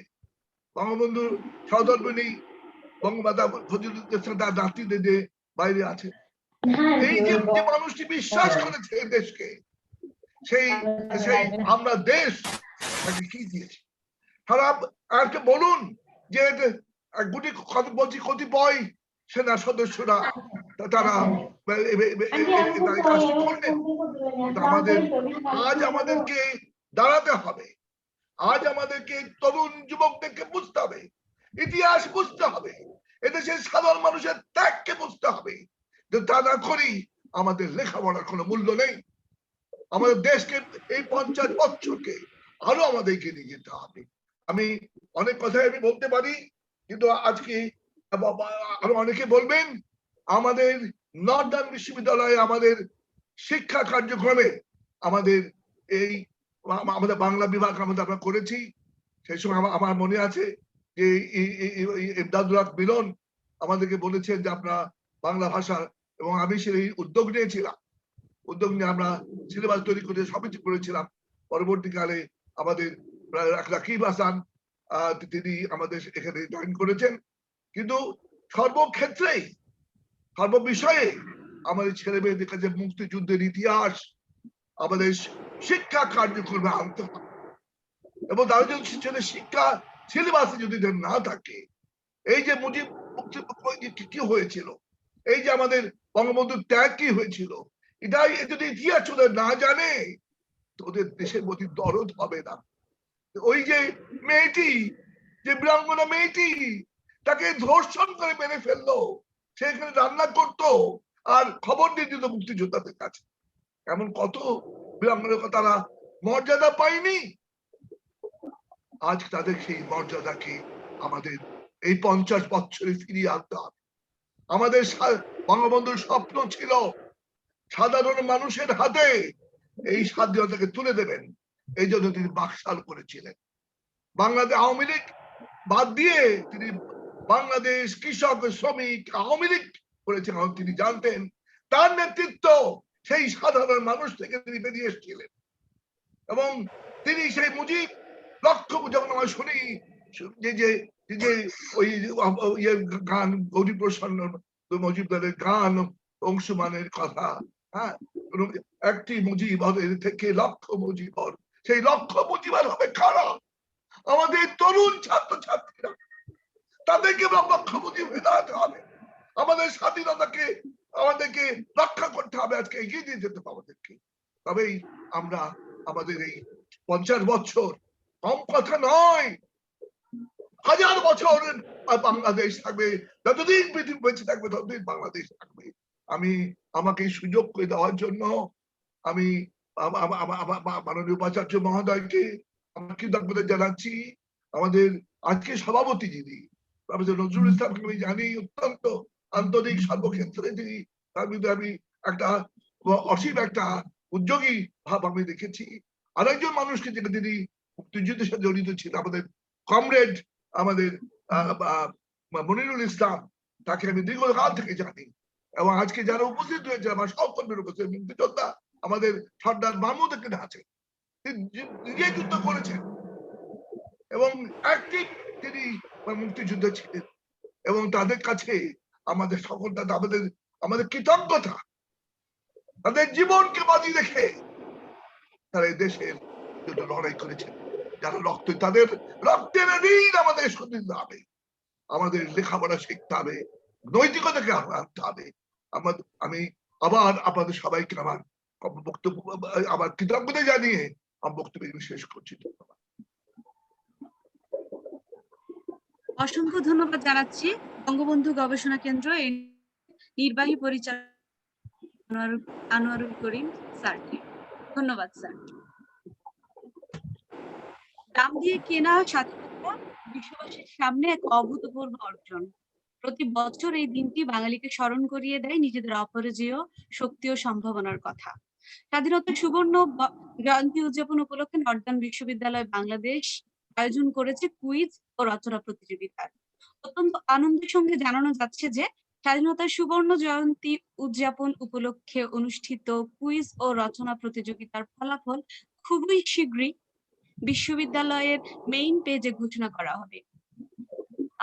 বঙ্গবন্ধুর সহধর্মিণী বঙ্গমাতা ফজিলাতুন্নেসা তার নাতিদের যে বাইরে আছে। এই যে মানুষটি বিশ্বাস করেছে দেশকে, সেই আমরা দেশ তাকে কি দিয়েছি। খারাপ আজকে বলুন যে কতিপয় সেনা সদস্যরা তারা কাজটি করলেন। আমাদের আজ আমাদেরকে দাঁড়াতে হবে, আজ আমাদেরকে তরুণ যুবকদেরকে বুঝতে হবে, ইতিহাস বুঝতে হবে, এদেশের সাধারণ মানুষের ত্যাগকে বুঝতে হবে। যে তা না করি আমাদের লেখাপড়ার কোনো মূল্য নেই। আমাদের দেশকে এই 50 বছরকে আরো আমাদেরকে নিয়ে যেতে হবে। আমি অনেক কথাই আমি বলতে পারি, কিন্তু আজকে আরো অনেকে বলবেন। আমাদের নর্দার্ন বিশ্ববিদ্যালয়ে আমাদের শিক্ষা কার্যক্রমে আমাদের আমাদের বাংলা বিভাগ আমরা করেছি। সেই সময় আমার মনে আছে যে ইমদাদুল হক মিলন আমাদেরকে বলেছেন যে আপনারা বাংলা ভাষা, এবং আমি সেই উদ্যোগ নিয়েছিলাম, উদ্যোগ নিয়ে আমরা সিলেবাস তৈরি করে সবকিছু করেছিলাম। পরবর্তীকালে আমাদের রাকিব হাসান তিনি আমাদের এখানে জয়েন করেছেন। কিন্তু সর্বক্ষেত্রেই সর্ববিষয়ে আমাদের ছেলে মেয়েদের কাছে মুক্তিযুদ্ধের ইতিহাস আমাদের শিক্ষা কার্যক্রমে আনতে হবে, এবং তাদের যদি শিক্ষা সিলেবাসে যদি না থাকে, এই যে মুজিব কি হয়েছিল, এই যে আমাদের বঙ্গবন্ধুর ত্যাগ কি হয়েছিল, এটাই যদি ইতিহাস ওদের না জানে তো ওদের দেশের প্রতি দরদ হবে না। ওই যে মেয়েটি, যে বীরাঙ্গনা মেয়েটি, তাকে ধর্ষণ করে মেরে ফেললো, সেখানে রান্না করতো আর খবর দিয়ে দিত মুক্তিযোদ্ধাদের কাছে। এমন কত বীরাঙ্গনা তারা মর্যাদা পায়নি। আজ তাদের সেই মর্যাদাকে আমাদের এই 50 বছরে ফিরিয়ে আনতে হবে। আমাদের বঙ্গবন্ধুর স্বপ্ন ছিল সাধারণ মানুষের হাতে এই স্বাধীনতাকে তুলে দেবেন, এই জন্য তিনি বাকশাল করেছিলেন। বাংলাদেশ আওয়ামী লীগ বাদ দিয়ে তিনি বাংলাদেশ কৃষক শ্রমিক আওয়ামী লীগ করেছেন, কারণ তিনি জানতেন তার নেতৃত্ব সেই সাধারণ মানুষ থেকে তিনি বেরিয়ে এসেছিলেন। এবং তিনি সেই মুজিব লক্ষ্য, যখন আমরা শুনি যে যে যে ওই গান গরিব প্রসন্ন মজিবদারের গান অংশমানের কথা, হ্যাঁ, একটি মুজিবরের থেকে লক্ষ মুজিবর, সেই লক্ষ মুজিবর হবে কারা? আমাদের তরুণ ছাত্রছাত্রীরা। তাদেরকে লক্ষ মুজিব হয়ে দাঁড়াতে হবে। আমাদের স্বাধীনতাকে আমাদেরকে রক্ষা করতে হবে, আজকে এগিয়ে দিয়ে যেতে হবে আমাদেরকে। তবেই আমরা আমাদের এই 50 বছর কম কথা নয়, 1000 বছর বাংলাদেশ থাকবে, যতদিন পৃথিবী বেঁচে থাকবে ততদিন বাংলাদেশ থাকবে। আমি আমাকে সুযোগ করে দেওয়ার জন্য আমি মাননীয় উপাচার্য মহোদয়কে আমার কৃতজ্ঞতা জানাচ্ছি। আমাদের আজকে সভাপতি যিনি প্রফেসর নজরুল ইসলামকে আমি জানি অত্যন্ত আন্তরিক সর্বক্ষেত্রে তিনি, তার মধ্যে আমি একটা অসীম একটা উদ্যোগী ভাব আমি দেখেছি। আরেকজন মানুষকে যেটা তিনি মুক্তিযুদ্ধের সাথে জড়িত ছিল, আমাদের কমরেড, আমাদের মনিরুল ইসলাম, তাকে আমি দীর্ঘকাল থেকে জানি। এবং আজকে যারা উপস্থিত হয়েছে আমার সহকর্মীর উপস্থিত মুক্তিযোদ্ধা, আমাদের সর্দার মাহমুদ এখানে আছে, তিনি নিজে যুদ্ধ করেছেন এবং অ্যাক্টিভ তিনি মুক্তিযুদ্ধে ছিলেন। এবং তাদের কাছে আমাদের সকলটা আমাদের কৃতজ্ঞতা, তাদের জীবনকে বাজি রেখে তারা এই দেশের জন্য লড়াই করেছেন। যারা রক্ত, তাদের রক্তের ঋণ আমাদের শোধ দিতে হবে। আমাদের লেখাপড়া শিখতে হবে, নৈতিকতাকে আনতে হবে। আমি আবার আপনাদের সবাইকে আমার বক্তব্য, আমার কৃতজ্ঞতা জানিয়ে আমার বক্তব্য শেষ করছি। ধন্যবাদ। অসংখ্য ধন্যবাদ জানাচ্ছি বঙ্গবন্ধু গবেষণা কেন্দ্র এর নির্বাহী পরিচালক আনোয়ারুল করিম স্যারকে। ধন্যবাদ স্যার। দাম দিয়ে কেনা স্বাধীনতা বিশ্ববাসীর সামনে এক অভূতপূর্ব অর্জন। প্রতি বছর এই দিনটি বাঙালিকে স্মরণ করিয়ে দেয় নিজেদের অপরিজেয় শক্তি ও সম্ভাবনার কথা। স্বাধীনতার সুবর্ণ জয়ন্তী উদযাপন উপলক্ষে নর্দার্ন বিশ্ববিদ্যালয় বাংলাদেশ আয়োজন করেছে কুইজ ও রচনা প্রতিযোগিতার। অত্যন্ত আনন্দের সঙ্গে জানানো যাচ্ছে যে স্বাধীনতার সুবর্ণ জয়ন্তী উদযাপন উপলক্ষে অনুষ্ঠিত কুইজ ও রচনা প্রতিযোগিতার ফলাফল খুবই শীঘ্রই বিশ্ববিদ্যালয়ের মেইন পেজে ঘোষণা করা হবে।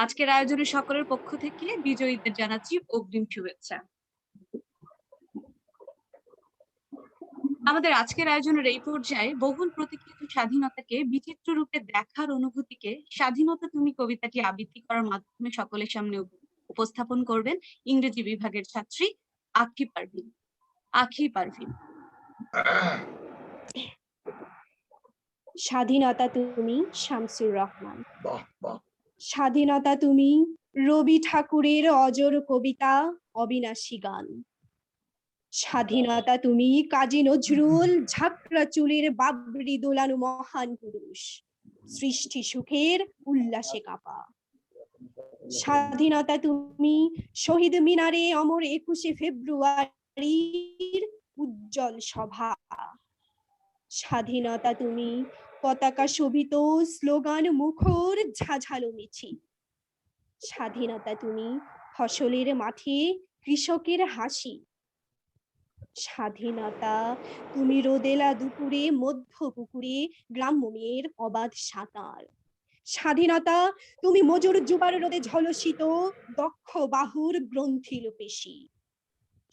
আজকের আয়োজনে সকলের পক্ষ থেকে বিজয়ীদের জানাচ্ছি অগ্রিম শুভেচ্ছা। আমাদের আজকের আয়োজনের এই পর্যায়ে বহুল প্রতীক্ষিত স্বাধীনতাকে বিচিত্র রূপে দেখার অনুভূতিকে স্বাধীনতা তুমি কবিতাটি আবৃত্তি করার মাধ্যমে সকলের সামনে উপস্থাপন করবেন ইংরেজি বিভাগের ছাত্রী আখি পারভিন। স্বাধীনতা তুমি শামসুর রহমান। বাহ বাহ। স্বাধীনতা তুমি রবি ঠাকুরের অজর কবিতা, অবিনাশী গান। স্বাধীনতা তুমি কাজী নজরুল ঝাঁকড়া চুলের বাবরি দোলানো মহান পুরুষ, সৃষ্টি সুখের উল্লাসে কাপা। স্বাধীনতা তুমি শহীদ মিনারে অমর 21শে ফেব্রুয়ারির উজ্জ্বল সভা। স্বাধীনতা তুমি পতাকা শোভিত স্লোগান মুখর ঝাঝালো মিছিল। স্বাধীনতা তুমি ফসলের মাঠে কৃষকের হাসি। স্বাধীনতা তুমি রোদেলা দুপুরে মধ্য পুকুরে গ্রাম্য মেয়ের অবাধ সাঁতার। স্বাধীনতা তুমি মজুর যুবার রোদে ঝলসিত দক্ষ বাহুর গ্রন্থিল পেশি।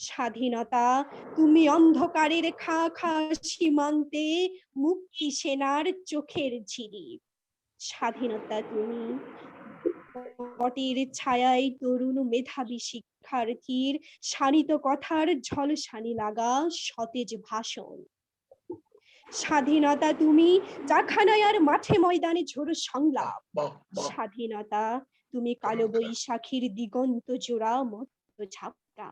স্বাধীনতা তুমি অন্ধকারের খা খা সীমান্তে মুক্তি সেনার চোখের ঝিলিক। স্বাধীনতা তুমি বটের ছায়ায় তরুণ মেধাবী শিক্ষার্থীর শানিত কথার ঝলসানি লাগা সতেজ ভাষণ। স্বাধীনতা তুমি চাখানায় আর মাঠে ময়দানে ঝোড়ো সংলাপ। স্বাধীনতা তুমি কালো বৈশাখীর দিগন্ত জোড়া মতো ঝাপটা।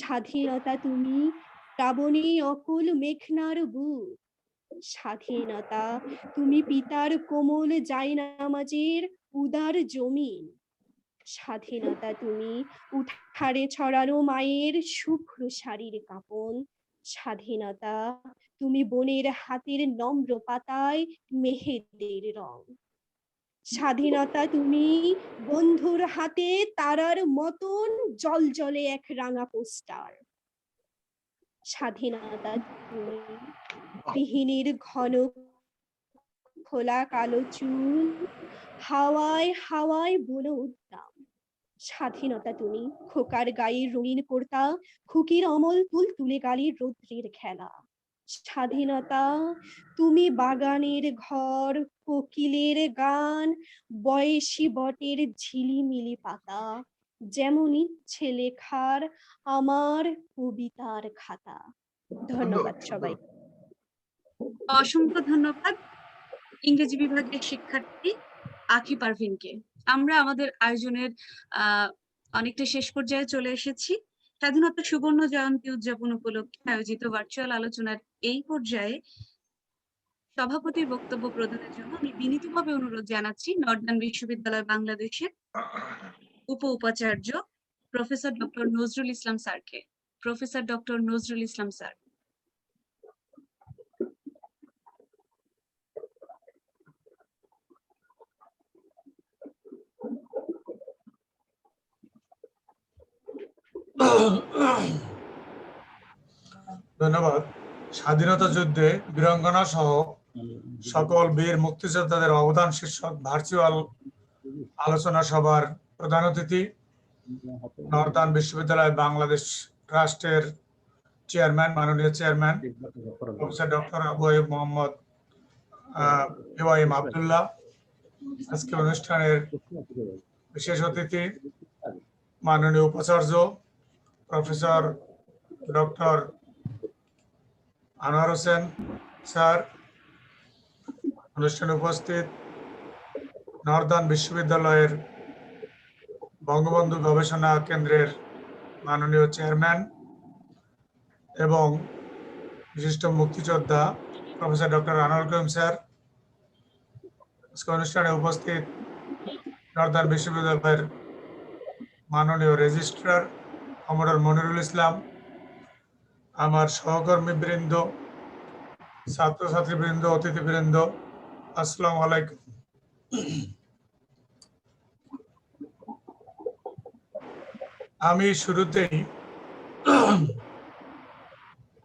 স্বাধীনতা তুমি শ্রাবণী অকুল মেঘনার বুক। স্বাধীনতা তুমি পিতার কোমল জায়নামাজের উদার জমিন। স্বাধীনতা তুমি উঠারে ছড়ানো মায়ের শুভ্র শাড়ির কাপন। স্বাধীনতা তুমি বনের হাতের নম্র পাতায় মেহেদের রং। স্বাধীনতা তুমি বন্ধুর হাতে তারার মতন জলজলে এক রাঙা পোস্টার। স্বাধীনতা তুমি গৃহিণীর ঘন খোলা কালো চুল, হাওয়ায় হাওয়ায় বুনো উদ্দাম। স্বাধীনতা তুমি খোকার গায়ে রঙিন কুর্তা, খুকির অমল তুল তুলে গালির রৌদ্রের খেলা। স্বাধীনতা তুমি বাগানের ঘর, কোকিলের গান, বয়সী বটের ঝিলিমিলি পাতা, যেমন ইচ্ছে লেখার আমার কবিতার খাতা। ধন্যবাদ সবাই। অসংখ্য ধন্যবাদ ইংরেজি বিভাগের শিক্ষার্থী আঁখি পারভিনকে। আমরা আমাদের আয়োজনের অনেকটা শেষ পর্যায়ে চলে এসেছি। স্বাধীনতা সুবর্ণ জয়ন্তী উদযাপন উপলক্ষে আয়োজিত ভার্চুয়াল আলোচনার এই পর্যায়ে সভাপতির বক্তব্য প্রদানের জন্য আমি বিনীতভাবে অনুরোধ জানাচ্ছি নর্দার্ন বিশ্ববিদ্যালয় বাংলাদেশের উপাচার্য প্রফেসর ডক্টর নজরুল ইসলাম স্যারকে। Professor doctor Nazrul Islam sir. ধন্যবাদ। স্বাধীনতা যুদ্ধে বীরাঙ্গনা সহ সকল বীর মুক্তিযোদ্ধাদের অবদান শীর্ষক ভার্চুয়াল আলোচনা সভার প্রধান অতিথি নর্দার্ন বিশ্ববিদ্যালয় বাংলাদেশ ট্রাস্টের চেয়ারম্যান, মাননীয় chairman professor doctor Abu Ayub Mohammad Ibrahim Abdullah, আজকে অনুষ্ঠানের বিশেষ অতিথি মাননীয় উপাচার্য professor doctor Anwar Hossain sir, অনুষ্ঠানে উপস্থিত নর্দার্ন বিশ্ববিদ্যালয়ের বঙ্গবন্ধু গবেষণা কেন্দ্রের মাননীয় চেয়ারম্যান এবং বিশিষ্ট মুক্তিযোদ্ধা প্রফেসর ডক্টর আনোয়ার করিম স্যার, অনুষ্ঠানে উপস্থিত নর্দার্ন বিশ্ববিদ্যালয়ের মাননীয় রেজিস্ট্রার কমোডর মনিরুল ইসলাম, আমার সহকর্মী বৃন্দ, ছাত্রছাত্রীবৃন্দ, অতিথিবৃন্দ, আসসালামু আলাইকুম। আমি শুরুতেই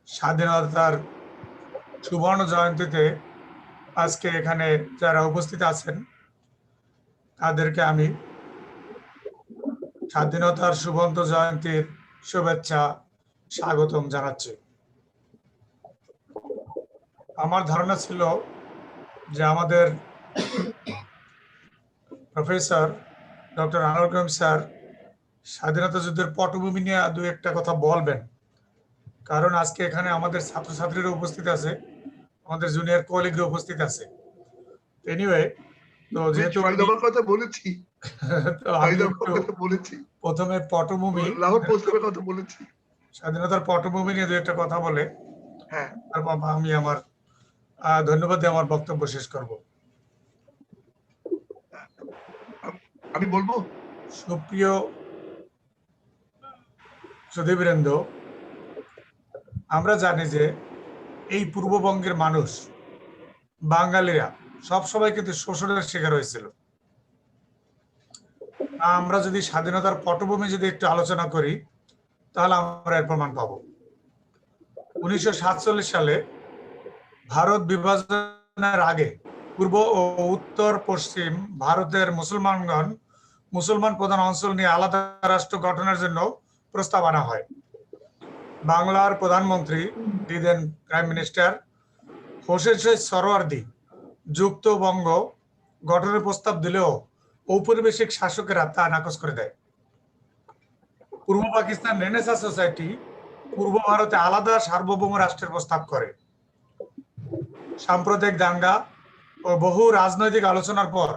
স্বাধীনতার সুবর্ণ জয়ন্তীতে আজকে এখানে যারা উপস্থিত আছেন তাদেরকে আমি স্বাধীনতার সুবর্ণ জয়ন্তীর শুভেচ্ছা স্বাগতম জানাচ্ছি। আমার ধারণা ছিল যে আমাদের প্রফেসর ডক্টর আনোয়ার করিম স্যার স্বাধীনতা যুদ্ধের পটভূমি নিয়ে দু একটা কথা বলবেন, কারণ আজকে এখানে আমাদের ছাত্রছাত্রীরা উপস্থিত আছে, আমাদের জুনিয়র কলিগরা উপস্থিত আছে। এনিওয়ে, তো যেহেতু কথা বলেছি, প্রথমে পটভূমি, কথা বলেছি, স্বাধীনতার পটভূমি নিয়ে দু একটা কথা বলে হ্যাঁ, তারপর আমি আমার ধন্যবাদ দিয়ে আমার বক্তব্য শেষ করব। আমি বলবো, সুপ্রিয় সুধীবৃন্দ, আমরা জানি যে এই পূর্ববঙ্গের মানুষ বাঙালিরা সবসময় কিন্তু শোষণের শিকার হয়েছিল। আমরা যদি স্বাধীনতার পটভূমি যদি একটু আলোচনা করি তাহলে আমরা এর প্রমাণ পাবো। 1947 সালে ভারত বিভাজনের আগে পূর্ব ও উত্তর পশ্চিম ভারতের মুসলমানগণ মুসলমান প্রধান অঞ্চল নিয়ে আলাদা রাষ্ট্র গঠনের জন্য প্রস্তাব আনা হয়। বাংলার প্রধানমন্ত্রী দিদেন প্রাইম মিনিস্টার হোসেন শহীদ সরওয়ার্দী যুক্ত বঙ্গ গঠনের প্রস্তাব দিলেও ঔপনিবেশিক শাসকেরা তা নাকচ করে দেয়। পূর্ব পাকিস্তান রেনেসাঁ সোসাইটি পূর্ব ভারতে আলাদা সার্বভৌম রাষ্ট্রের প্রস্তাব করে। সাম্প্রদায়িক দাঙ্গা ও বহু রাজনৈতিক আলোচনার পর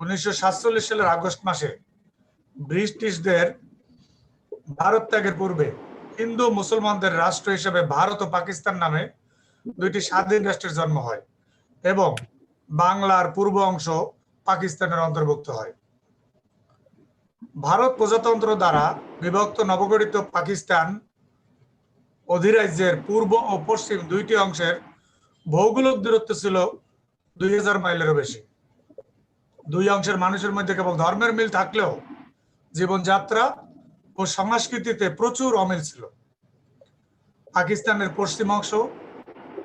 1947 সালের আগস্ট মাসে ব্রিটিশদের ভারত ত্যাগের পূর্বে হিন্দু মুসলমানদের রাষ্ট্র হিসেবে ভারত ও পাকিস্তান নামে দুইটি স্বাধীন রাষ্ট্রের জন্ম হয় এবং বাংলার পূর্ব অংশ পাকিস্তানের অন্তর্ভুক্ত হয়। ভারত প্রজাতন্ত্র দ্বারা বিভক্ত নবগঠিত পাকিস্তান অধিরাজ্যের পূর্ব ও পশ্চিম দুইটি অংশের ভৌগোলিক দূরত্ব ছিল 2000 মাইলেরও বেশি। দুই অংশের মানুষের মধ্যে কেবল ধর্মের মিল থাকলেও জীবনযাত্রা ও সংস্কৃতিতে প্রচুর অমিল ছিল। পাকিস্তানের পশ্চিম অংশ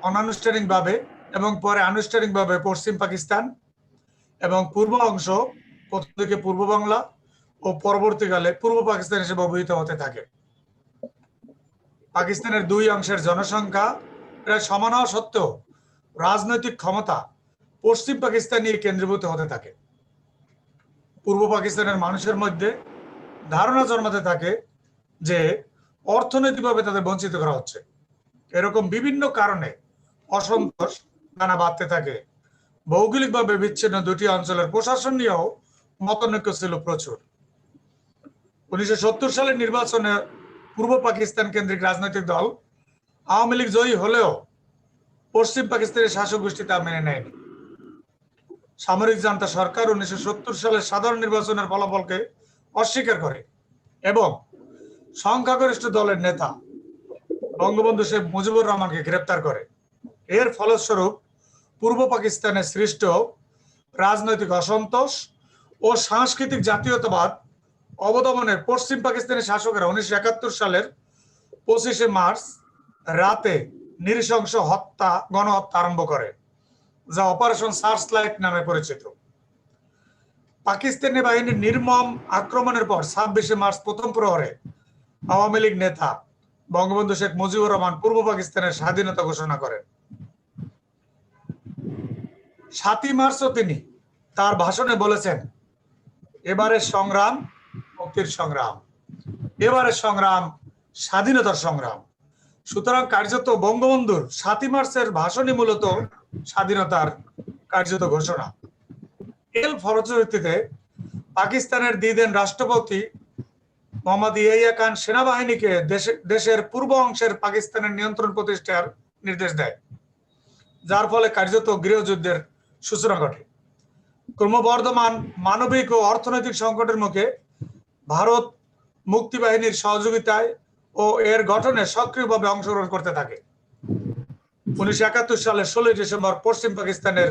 অনানুষ্ঠানিকভাবে এবং পরে আনুষ্ঠানিকভাবে পশ্চিম পাকিস্তান এবং পূর্ব অংশ প্রথম দিকে পূর্ব বাংলা ও পরবর্তীকালে পূর্ব পাকিস্তান হিসেবে অভিহিত হতে থাকে। পাকিস্তানের দুই অংশের জনসংখ্যা প্রায় সমান হওয়া সত্ত্বেও রাজনৈতিক ক্ষমতা পশ্চিম পাকিস্তান নিয়ে কেন্দ্রীভূত হতে থাকে। পূর্ব পাকিস্তানের মানুষের মধ্যে ধারণা জন্মাতে থাকে যে অর্থনৈতিকভাবে তাদের বঞ্চিত করা হচ্ছে। এরকম বিভিন্ন কারণে অসন্তোষ নানা বাড়তে থাকে। ভৌগোলিকভাবে বিচ্ছিন্ন দুটি অঞ্চলের প্রশাসন নিয়েও মতানৈক্য ছিল প্রচুর। 1970 সালের নির্বাচনে পূর্ব পাকিস্তান কেন্দ্রিক রাজনৈতিক দল আওয়ামী লীগ জয়ী হলেও পশ্চিম পাকিস্তানের শাসক গোষ্ঠী তা মেনে নেয়নি। সামরিক জান্তা সরকার 1970 সালের সাধারণ নির্বাচনের ফলাফলকে অস্বীকার করে এবং সংখ্যাগরিষ্ঠ দলের নেতা বঙ্গবন্ধু শেখ মুজিবুর রহমানকে গ্রেপ্তার করে। এর ফলস্বরূপ পূর্ব পাকিস্তানে সৃষ্ট রাজনৈতিক অসন্তোষ ও সাংস্কৃতিক জাতীয়তাবাদ অবদমনে পশ্চিম পাকিস্তানের শাসকেরা 1971 সালের 25শে মার্চ রাতে নৃশংস গণহত্যা আরম্ভ করে, যা অপারেশন সার্চলাইট নামে পরিচিত। পাকিস্তানি বাহিনীর নির্মম আক্রমণের পর 26শে মার্চ প্রথম প্রহরে আওয়ামী লীগ নেতা বঙ্গবন্ধু শেখ মুজিবুর রহমান পূর্ব পাকিস্তানের স্বাধীনতা ঘোষণা করেন। 7ই মার্চও তিনি তার ভাষণে বলেছেন, এবারের সংগ্রাম মুক্তির সংগ্রাম, এবারের সংগ্রাম স্বাধীনতার সংগ্রাম। সুতরাং কার্যত বঙ্গবন্ধুর 7ই মার্চের ভাষণই মূলত স্বাধীনতার কার্যত ঘোষণা। এর ফলশ্রুতিতে পাকিস্তানের দ্বিদেন রাষ্ট্রপতি মোহাম্মদ ইয়াহিয়া খান সেনাবাহিনীকে দেশের পূর্ব অংশের পাকিস্তানের নিয়ন্ত্রণ প্রতিষ্ঠার নির্দেশ দেয়, যার ফলে কার্যত গৃহযুদ্ধের সূচনা ঘটে। ক্রমবর্ধমান মানবিক ও অর্থনৈতিক সংকটের মুখে ভারত মুক্তিবাহিনীর সহযোগিতায় ও এর গঠনে সক্রিয়ভাবে অংশগ্রহণ করতে থাকে। 1971 সালের 16 ডিসেম্বর পশ্চিম পাকিস্তানের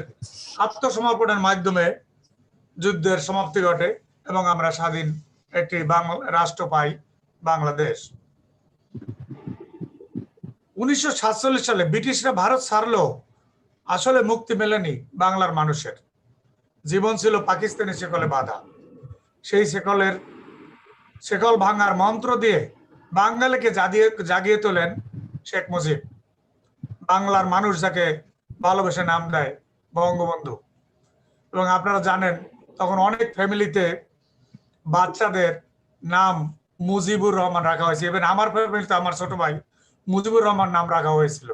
আত্মসমর্পণের মাধ্যমে যুদ্ধের সমাপ্তি ঘটে এবং আমরা স্বাধীন একটি রাষ্ট্র পাই, বাংলাদেশ। 1947 সালে ব্রিটিশরা ভারত ছাড়লেও আসলে মুক্তি মেলেনি বাংলার মানুষের। জীবন ছিল পাকিস্তানি শেকলে বাঁধা। সেই শেকল ভাঙার মন্ত্র দিয়ে বাঙালিকে জাগিয়ে তোলেন শেখ মুজিব। বাংলার মানুষ যাকে ভালোবেসে নাম দেয় বঙ্গবন্ধু। এবং আপনারা জানেন তখন অনেক ফ্যামিলিতে বাচ্চাদের নাম মুজিবুর রহমান রাখা হয়েছে। ইভেন আমার ফ্যামিলিতে আমার ছোট ভাই মুজিবুর রহমান নাম রাখা হয়েছিল।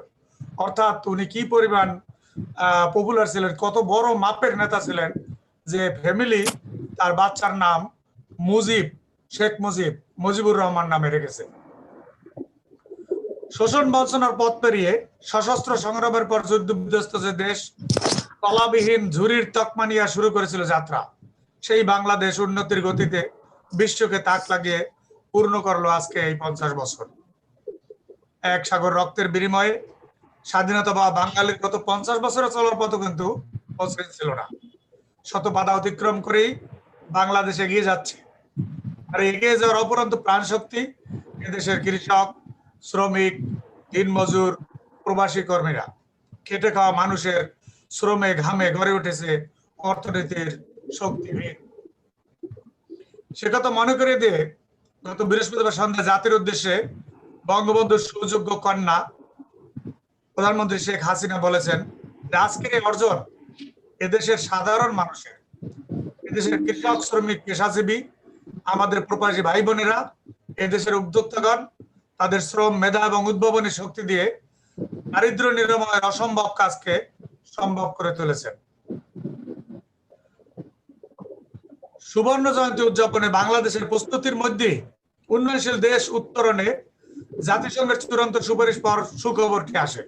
অর্থাৎ উনি কি পরিমাণ পপুলার ছিলেন, কত বড় মাপের নেতা ছিলেন যে ফ্যামিলি তার বাচ্চার নাম শেখ মুজিবুর রহমান নামে রেখেছে। শোষণ বঞ্চনার পথ পেরিয়ে সশস্ত্র সংগ্রামের পর যুদ্ধ বিধ্বস্ত যে দেশ তলাবিহীন ঝুরির তকমা নিয়ে শুরু করেছিল যাত্রা, সেই বাংলাদেশ উন্নতির গতিতে বিশ্বকে তাক লাগিয়ে পূর্ণ করলো আজকে এই 50 বছর। এক সাগর রক্তের বিনিময়ে স্বাধীনতা বা বাঙালির গত 50 বছরে চলার পথ কিন্তু মসৃণ ছিল না। শত বাধা অতিক্রম করেই বাংলাদেশ এগিয়ে যাচ্ছে। আর এগিয়ে যাওয়ার অপরন্ত প্রাণ শক্তি এদেশের কৃষক, শ্রমিক, দিনমজুর, প্রবাসী কর্মীরা। খেটে খাওয়া মানুষের শ্রমে ঘামে গড়ে উঠেছে অর্থনীতির শক্তিভিত। সে কথা মনে করে দিয়ে গত বৃহস্পতিবার সন্ধ্যা জাতির উদ্দেশ্যে বঙ্গবন্ধুর সুযোগ্য কন্যা প্রধানমন্ত্রী শেখ হাসিনা বলেছেন যে আজকের এই অর্জন এদেশের সাধারণ মানুষের, এদেশের কৃষক, শ্রমিক, পেশাজীবী, আমাদের প্রবাসী ভাই বোনেরা, এদেশের উদ্যোক্তাগণ তাদের শ্রম, মেধা এবং উদ্ভাবনী শক্তি দিয়ে দারিদ্র নিরাময়ের অসম্ভব কাজকে সম্ভব করে তুলেছেন। সুবর্ণ জয়ন্তী উদযাপনে বাংলাদেশের প্রস্তুতির মধ্যে উন্নয়নশীল দেশ উত্তরণে জাতিসংঘের চূড়ান্ত সুপারিশ পর সুখবরটি আসে।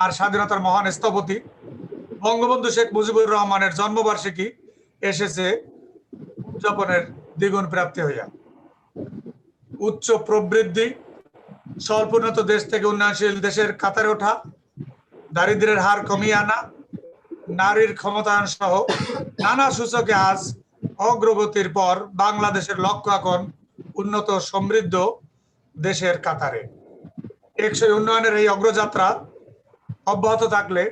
আর স্বাধীনতার মহান স্থপতি বঙ্গবন্ধু শেখ মুজিবুর রহমানের জন্মবার্ষিকী এসেছে উদযাপনের দ্বিগুণ প্রাপ্তি হইয়া। উচ্চ প্রবৃদ্ধি, স্বল্পোন্নত দেশ থেকে উন্নয়নশীল দেশের কাতারে ওঠা, দারিদ্র্যের হার কমিয়ে আনা, নারীর ক্ষমতায়ন সহ নানা সূচকে আজ অগ্রগতির পর বাংলাদেশের লক্ষ্য এখন উন্নত সমৃদ্ধ দেশের কাতারে। টেকসই উন্নয়নের এই অগ্রযাত্রা অব্যাহত থাকলে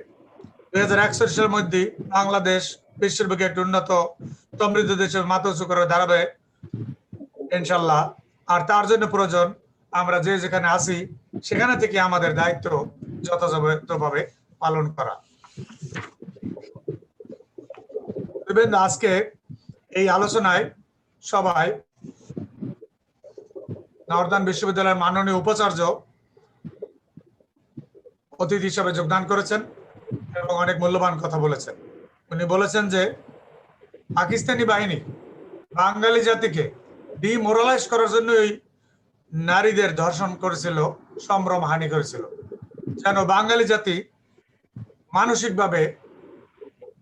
2061 সালের মধ্যে বাংলাদেশ বিশ্বের বুকে একটি উন্নত সমৃদ্ধ দেশের মাথা উঁচু করে দাঁড়াবে ইনশাল্লাহ। আর তার জন্য প্রয়োজন আমরা যে যেখানে আছি সেখানে থেকে আমাদের দায়িত্ব যথাযথভাবে পালন করা। আজকে এই আলোচনায় সবাই নর্দার্ন বিশ্ববিদ্যালয়ের মাননীয় উপাচার্য অতিথি হিসেবে যোগদান করেছেন এবং অনেক মূল্যবান কথা বলেছেন। উনি বলেছেন যে পাকিস্তানি বাহিনী বাঙালি জাতিকে ডিমোরালাইজ করার জন্যই নারীদের ধর্ষণ করেছিল, সম্ভ্রম হানি করেছিল, যেন বাঙালি জাতি মানসিকভাবে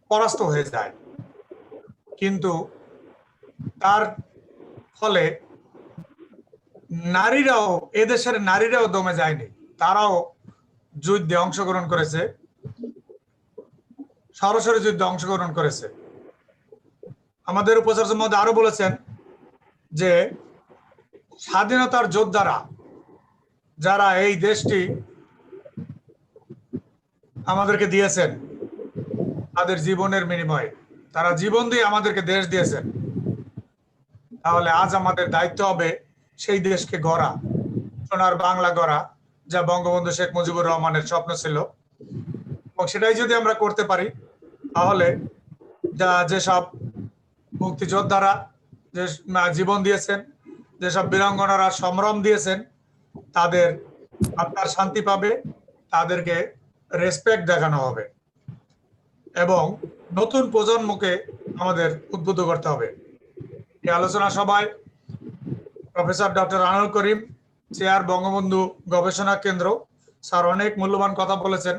পরাস্ত হয়ে যায়। কিন্তু তার ফলে নারীরাও, এদেশের নারীরাও দমে যায়নি, তারাও যুদ্ধে অংশগ্রহণ করেছে, সরাসরি যুদ্ধে অংশগ্রহণ করেছে। আমাদের উপাচার্য মহোদয় আরো বলেছেন যে স্বাধীনতার যোদ্ধারা যারা এই দেশটি আমাদেরকে দিয়েছেন তাদের জীবনের বিনিময়ে, তারা জীবন দিয়ে আমাদেরকে দেশ দিয়েছেন, তাহলে আজ আমাদের দায়িত্ব হবে সেই দেশকে গড়া, সোনার বাংলা গড়া, যা বঙ্গবন্ধু শেখ মুজিবুর রহমানের স্বপ্ন ছিল। এবং সেটাই যদি আমরা করতে পারি তাহলে যেসব মুক্তিযোদ্ধারা যে জীবন দিয়েছেন, যেসব বীরাঙ্গনারা সম্ভ্রম দিয়েছেন, তাদের আত্মার শান্তি পাবে, তাদেরকে রেসপেক্ট দেখানো হবে এবং নতুন প্রজন্মকে আমাদের উদ্বুদ্ধ করতে হবে। এই আলোচনা সভায় প্রফেসর ডক্টর আনোয়ার করিম, চেয়ার বঙ্গবন্ধু গবেষণা কেন্দ্র, স্যার অনেক মূল্যবান কথা বলেছেন।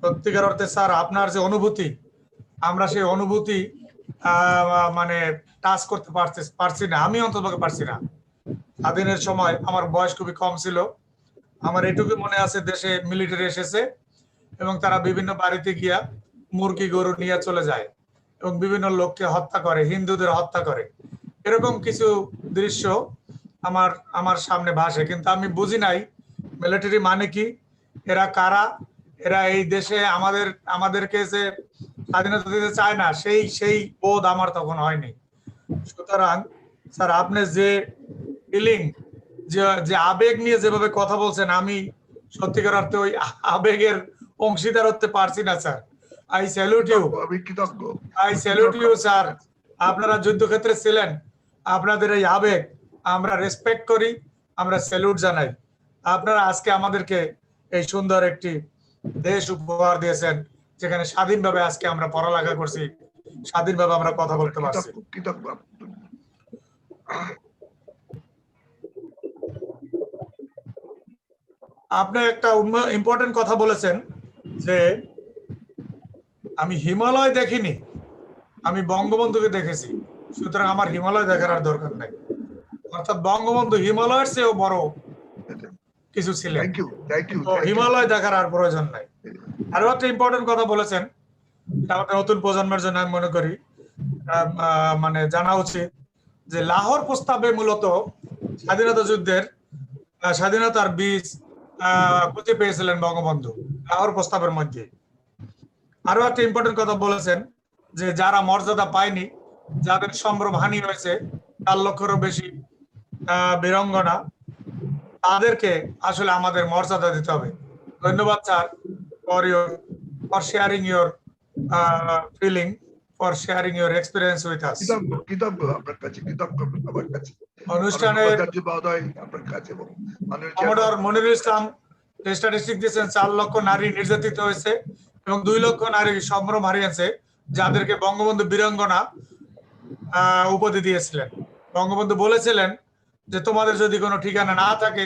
সত্যিকার অর্থে স্যার আপনার যে অনুভূতি, আমরা সেই অনুভূতি মানে টাচ করতে পারছি না, আমি অন্তত পারছি না। স্বাধীনের সময় আমার বয়স খুবই কম ছিল, আমার এটুকু মনে আছে দেশে মিলিটারি এসেছে এবং তারা বিভিন্ন বাড়িতে গিয়া মুরগি গরু নিয়ে চলে যায় এবং বিভিন্ন লোককে হত্যা করে, হিন্দুদের হত্যা করে, এরকম কিছু দৃশ্য আমার সামনে ভাসে। কিন্তু আমি বুঝি নাই মিলিটারি মানে কি, এরা কারা, এরা এই দেশে আমাদেরকে যে স্বাধীনতা দিতে চায় না, সেই বোধ আমার তখন হয়নি। সুতরাং স্যার আপনি যে ফিলিং, যে আবেগ নিয়ে যেভাবে কথা বলছেন, আমি সত্যিকার অর্থে ওই আবেগের অংশীদার হতে পারছি না sir. I salute you, I salute you sir. আপনারা যুদ্ধক্ষেত্রে ছিলেন, আপনাদের এই আবেগ আমরা রেসপেক্ট করি, আমরা স্যালুট জানাই। আপনারা আজকে আমাদেরকে এই সুন্দর একটি দেশ উপহার দিয়েছেন, যেখানে স্বাধীনভাবে আজকে আমরা পড়ালেখা করছি, স্বাধীনভাবে আমরা কথা বলতে পারছি। আপনি একটা ইম্পর্টেন্ট কথা বলেছেন যে আমি হিমালয় দেখিনি, আমি বঙ্গবন্ধুকে দেখেছি, সুতরাং আমার হিমালয় দেখার আর দরকার নাই। অর্থাৎ বঙ্গবন্ধু হিমালয়ের চেয়েও বড় কিছু ছিলেন, তো হিমালয় দেখার আর প্রয়োজন নাই। আরো একটা ইম্পর্টেন্ট কথা বলেছেন, আমাদের নতুন প্রজন্মের জন্য আমি মনে করি মানে জানা উচিত যে লাহোর প্রস্তাবে মূলত স্বাধীনতা যুদ্ধের স্বাধীনতার বীজ খুঁজে পেয়েছিলেন বঙ্গবন্ধু লাহোর প্রস্তাবের মধ্যে। আরো একটা ইম্পর্টেন্ট কথা বলেছেন যে যারা মর্যাদা পায়নি, যাদের সম্ভ্রম হানি হয়েছে, 4 লক্ষেরও বেশি বীরাঙ্গনা, তাদেরকে আসলে আমাদের মর্যাদা দিতে হবে। ধন্যবাদ sir for sharing your feeling, for sharing your experience with us. অনুষ্ঠানের কমোডর মনিরুল ইসলাম স্ট্যাটিস্টিক দিয়েছেন 4 লক্ষ নারী নির্যাতিত হয়েছে এবং 2 লক্ষ নারী সম্ভ্রম হারিয়েছে, যাদেরকে বঙ্গবন্ধু বীরাঙ্গনা উপাধি দিয়েছিলেন। বঙ্গবন্ধু বলেছিলেন যে তোমাদের যদি কোনো ঠিকানা না থাকে,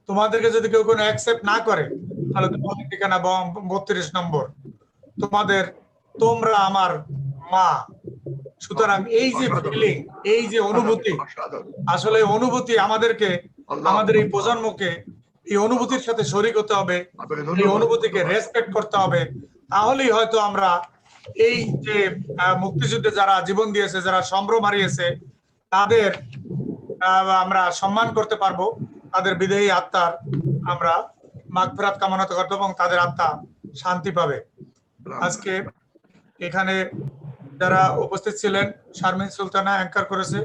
তোমাদেরকে যদি কেউ কোনো অ্যাকসেপ্ট না করে, তাহলে তোমাদের ঠিকানা 32 নম্বর, তোমরা আমার মা। সুতরাং এই যে ফিলিং, এই যে অনুভূতি, আসলে অনুভূতি আমাদেরকে, আমাদের এই প্রজন্মকে এই অনুভূতির সাথে শরীক হতে হবে, এই অনুভূতিকে রেসপেক্ট করতে হবে। তাহলেই হয়তো আমরা এই যে মুক্তিযুদ্ধে যারা জীবন দিয়েছে, যারা সম্ভ্রম হারিয়েছে, তাদের আমরা সম্মান করতে পারবো, তাদের বিদেহী আত্মার আমরা মাগফিরাত কামনা করতে এবং তাদের আত্মা শান্তি পাবে। আজকে এখানে যারা উপস্থিত ছিলেন, শারমিন সুলতানা অ্যাঙ্কার করেছে,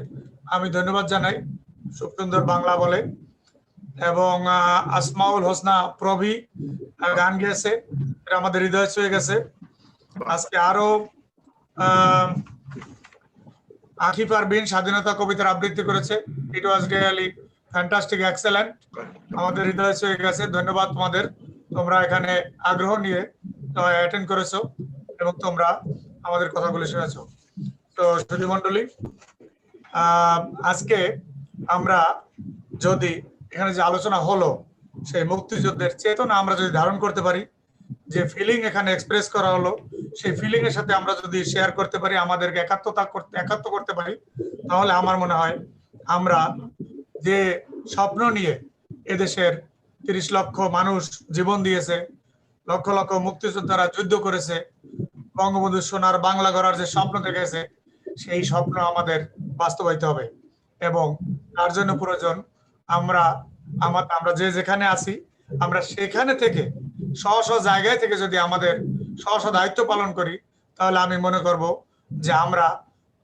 আমি ধন্যবাদ জানাই, খুব সুন্দর বাংলা বলে, এবং আসমাউল হোসনা প্রভি গান গেয়েছে, এটা আমাদের হৃদয় ছুঁয়ে গেছে। আজকে আরো আকিফ আরবিন স্বাধীনতা কবিতার আবৃত্তি করেছে, ইট ওয়াজ রিয়েলি ফ্যান্টাস্টিক, এক্সেলেন্ট, আমাদের হৃদয় ছুঁয়ে গেছে। ধন্যবাদ তোমাদের, তোমরা এখানে আগ্রহ নিয়ে অ্যাটেন্ড করেছো এবং তোমরা আমাদের কথাগুলো শুনেছো। তো সুধী মণ্ডলী, আজকে আমরা যদি এখানে যে আলোচনা হলো, সেই মুক্তিযুদ্ধের চেতনা আমরা যদি ধারণ করতে পারি, যে ফিলিং এখানে এক্সপ্রেস করা হলো, সেই ফিলিং এর সাথে আমরা যদি শেয়ার করতে পারি, আমাদেরকে একাত্ম করতে পারি, তাহলে আমার মনে হয় আমরা যে স্বপ্ন নিয়ে এদেশের 30 লক্ষ মানুষ জীবন দিয়েছে, লক্ষ লক্ষ মুক্তিযোদ্ধারা যুদ্ধ করেছে, বঙ্গবন্ধু সোনার বাংলা গড়ার যে স্বপ্ন দেখেছে, সেই স্বপ্ন আমাদের বাস্তবায়িত হবে। এবং তার জন্য প্রয়োজন আমরা যে যেখানে আছি, আমরা সেখানে থেকে স্ব জায়গায় থেকে যদি আমাদের স্ব দায়িত্ব পালন করি, তাহলে আমি মনে করব যে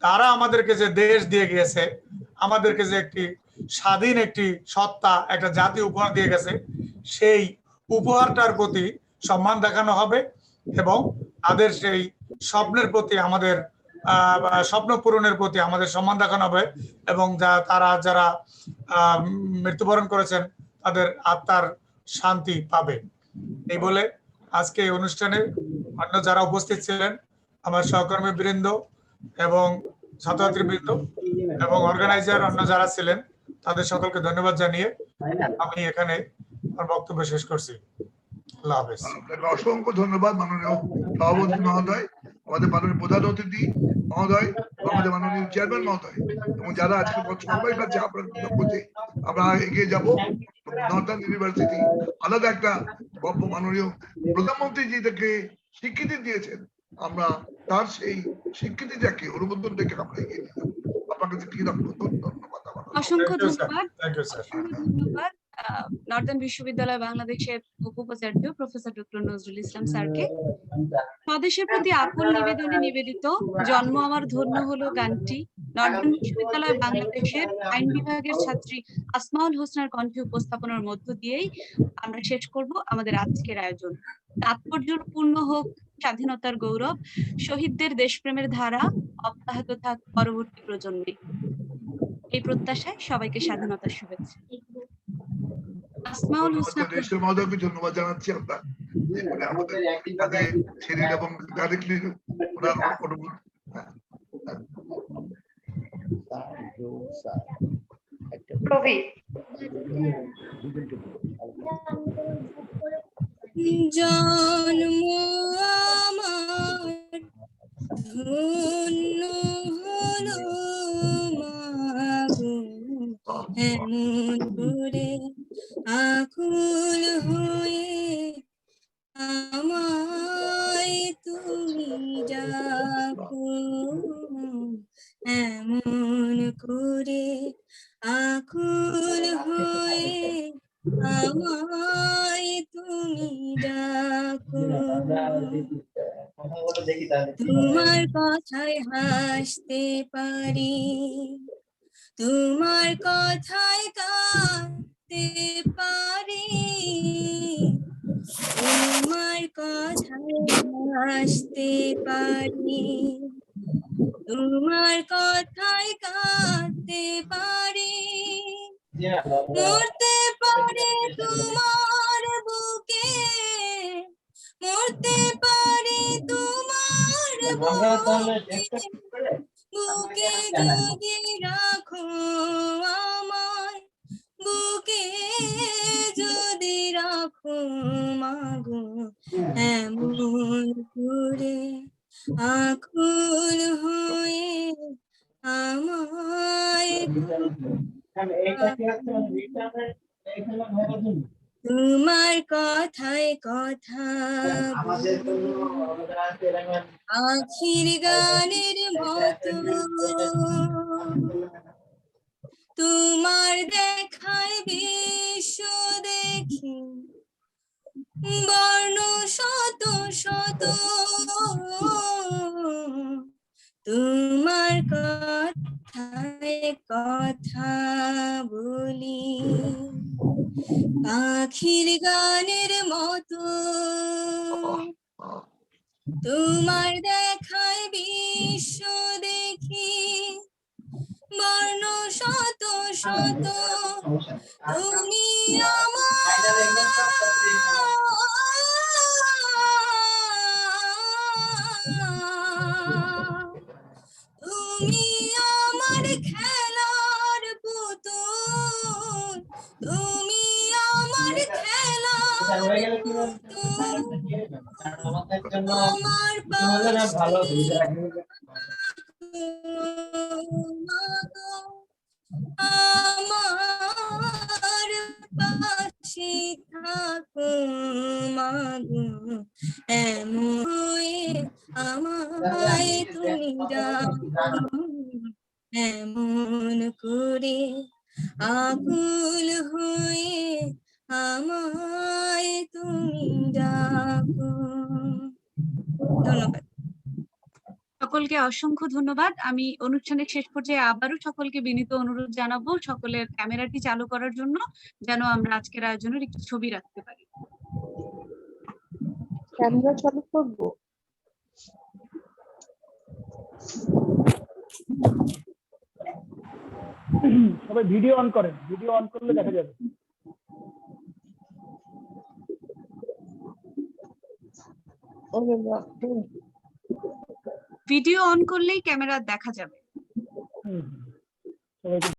তারা আমাদেরকে যে দেশ দিয়ে গিয়েছে, আমাদেরকে যে একটি স্বাধীন একটি সত্তা, একটা জাতি উপহার দিয়ে গেছে, সেই উপহারটার প্রতি সম্মান দেখানো হবে এবং তাদের সেই স্বপ্নের প্রতি, আমাদের স্বপ্ন পূরণের প্রতি আমাদের সম্মান দেখানো হবে, এবং যারা মৃত্যুবরণ করেছেন তাদের আত্মার শান্তি পাবে। এই বলে আজকে এই অনুষ্ঠানে অন্য যারা উপস্থিত ছিলেন, আমার সহকর্মী বৃন্দ এবং ছাত্রছাত্রীবৃন্দ এবং অর্গানাইজার অন্য যারা ছিলেন, তাদের সকলকে ধন্যবাদ জানিয়ে আমি এখানে আমার বক্তব্য শেষ করছি। আল্লাহ হাফেজ। আপনাকে অসংখ্য ধন্যবাদ মাননীয় সভাপতি মহোদয়, আমাদের মাননীয় প্রধান অতিথি মহোদয়, আমাদের মাননীয় চেয়ারম্যান মহোদয়, এবং যারা আজকে সবাই কাছে আপনার কৃতজ্ঞতা আমরা এগিয়ে যাব। নর্দার্ন ইউনিভার্সিটি আলাদা একটা মাননীয় প্রধানমন্ত্রী যেটাকে স্বীকৃতি দিয়েছেন, আমরা তার সেই স্বীকৃতি দেখে, অনুমোদন দেখে আমরা এগিয়ে নিয়ে যাবো। আপনার কাছে কি ধন্যবাদ। অসংখ্য ধন্যবাদ। Thank you sir. ধন্যবাদ নর্দার্ন বিশ্ববিদ্যালয় বাংলাদেশের উপাচার্য প্রফেসর ডক্টর নজরুল ইসলাম স্যারকে। স্বদেশের প্রতি আকুল নিবেদনে নিবেদিত জন্ম আমার ধন্য হলো গানটি নর্দার্ন বিশ্ববিদ্যালয় বাংলাদেশের আইন বিভাগের ছাত্রী আসমাউল হোসনার কণ্ঠে উপস্থাপনার মধ্য দিয়েই আমরা শেষ করব আমাদের আজকের আয়োজন। তাৎপর্যপূর্ণ হোক স্বাধীনতার গৌরব, শহীদদের দেশপ্রেমের ধারা অব্যাহত থাক পরবর্তী প্রজন্মে। এই প্রত্যাশায় সবাইকে স্বাধীনতার শুভেচ্ছা। আসমাউল হোসনা মহোদয়কে ধন্যবাদ জানাচ্ছি আমরা, আমাদের ছিলেন এবং ডাইরেক্টলি ওনার জন্ম আমার ধন্য হলো মাগো, এমন করে আকুল হয়ে আমায় তুমি ডাকো, এমন করে আকুল হয়ে আমায় তুমি ডাকো। তোমার কথায় হাসতে পারি, তোমার কথায় কাঁদতে পারি, তোমার কথায় হাসতে পারি, তোমার কথায় কাঁদতে পারি, মরতে পারে তোমার বুকে, মরতে পারে তোমার বুকে, বুকে যদি রাখো আমায়, বুকে যদি রাখো মাগো, এমন করে আকুল হয়ে আমায় তোমার কথায় কথা বলি, আখির গানের মতো তোমার দেখায় বিশ্ব দেখি, বর্ণ শত শত তোমার কথায় কথা বলি, পাখির গানের মতো তোমার দেখায় বিশ্ব দেখি, বর্ণ শত শত তুমি তুমি আমার খেলার পুতুল, তুমি আমার খেলার পুতুল, আমার আমার পাশে থাকো মাগো, এমন হয়ে আমায় তুমি ডাকো, এমন করে আকুল হয়ে আমায় তুমি ডাকো। ধন্যবাদ। সকলকে অসংখ্য ধন্যবাদ। আমি অনুষ্ঠানের শেষ পর্যায়ে আবারও সকলকে বিনীত অনুরোধ জানাবো সকলের ক্যামেরাটি চালু করার জন্য, যেন আমরা আজকের আয়োজনের একটি ছবি রাখতে পারি। ক্যামেরা চালু করবো। সবাই ভিডিও অন করেন, ভিডিও অন করলে দেখা যাবে। ওরে বাপরে। ভিডিও অন করলেই ক্যামেরা দেখা যাবে। সবাইকে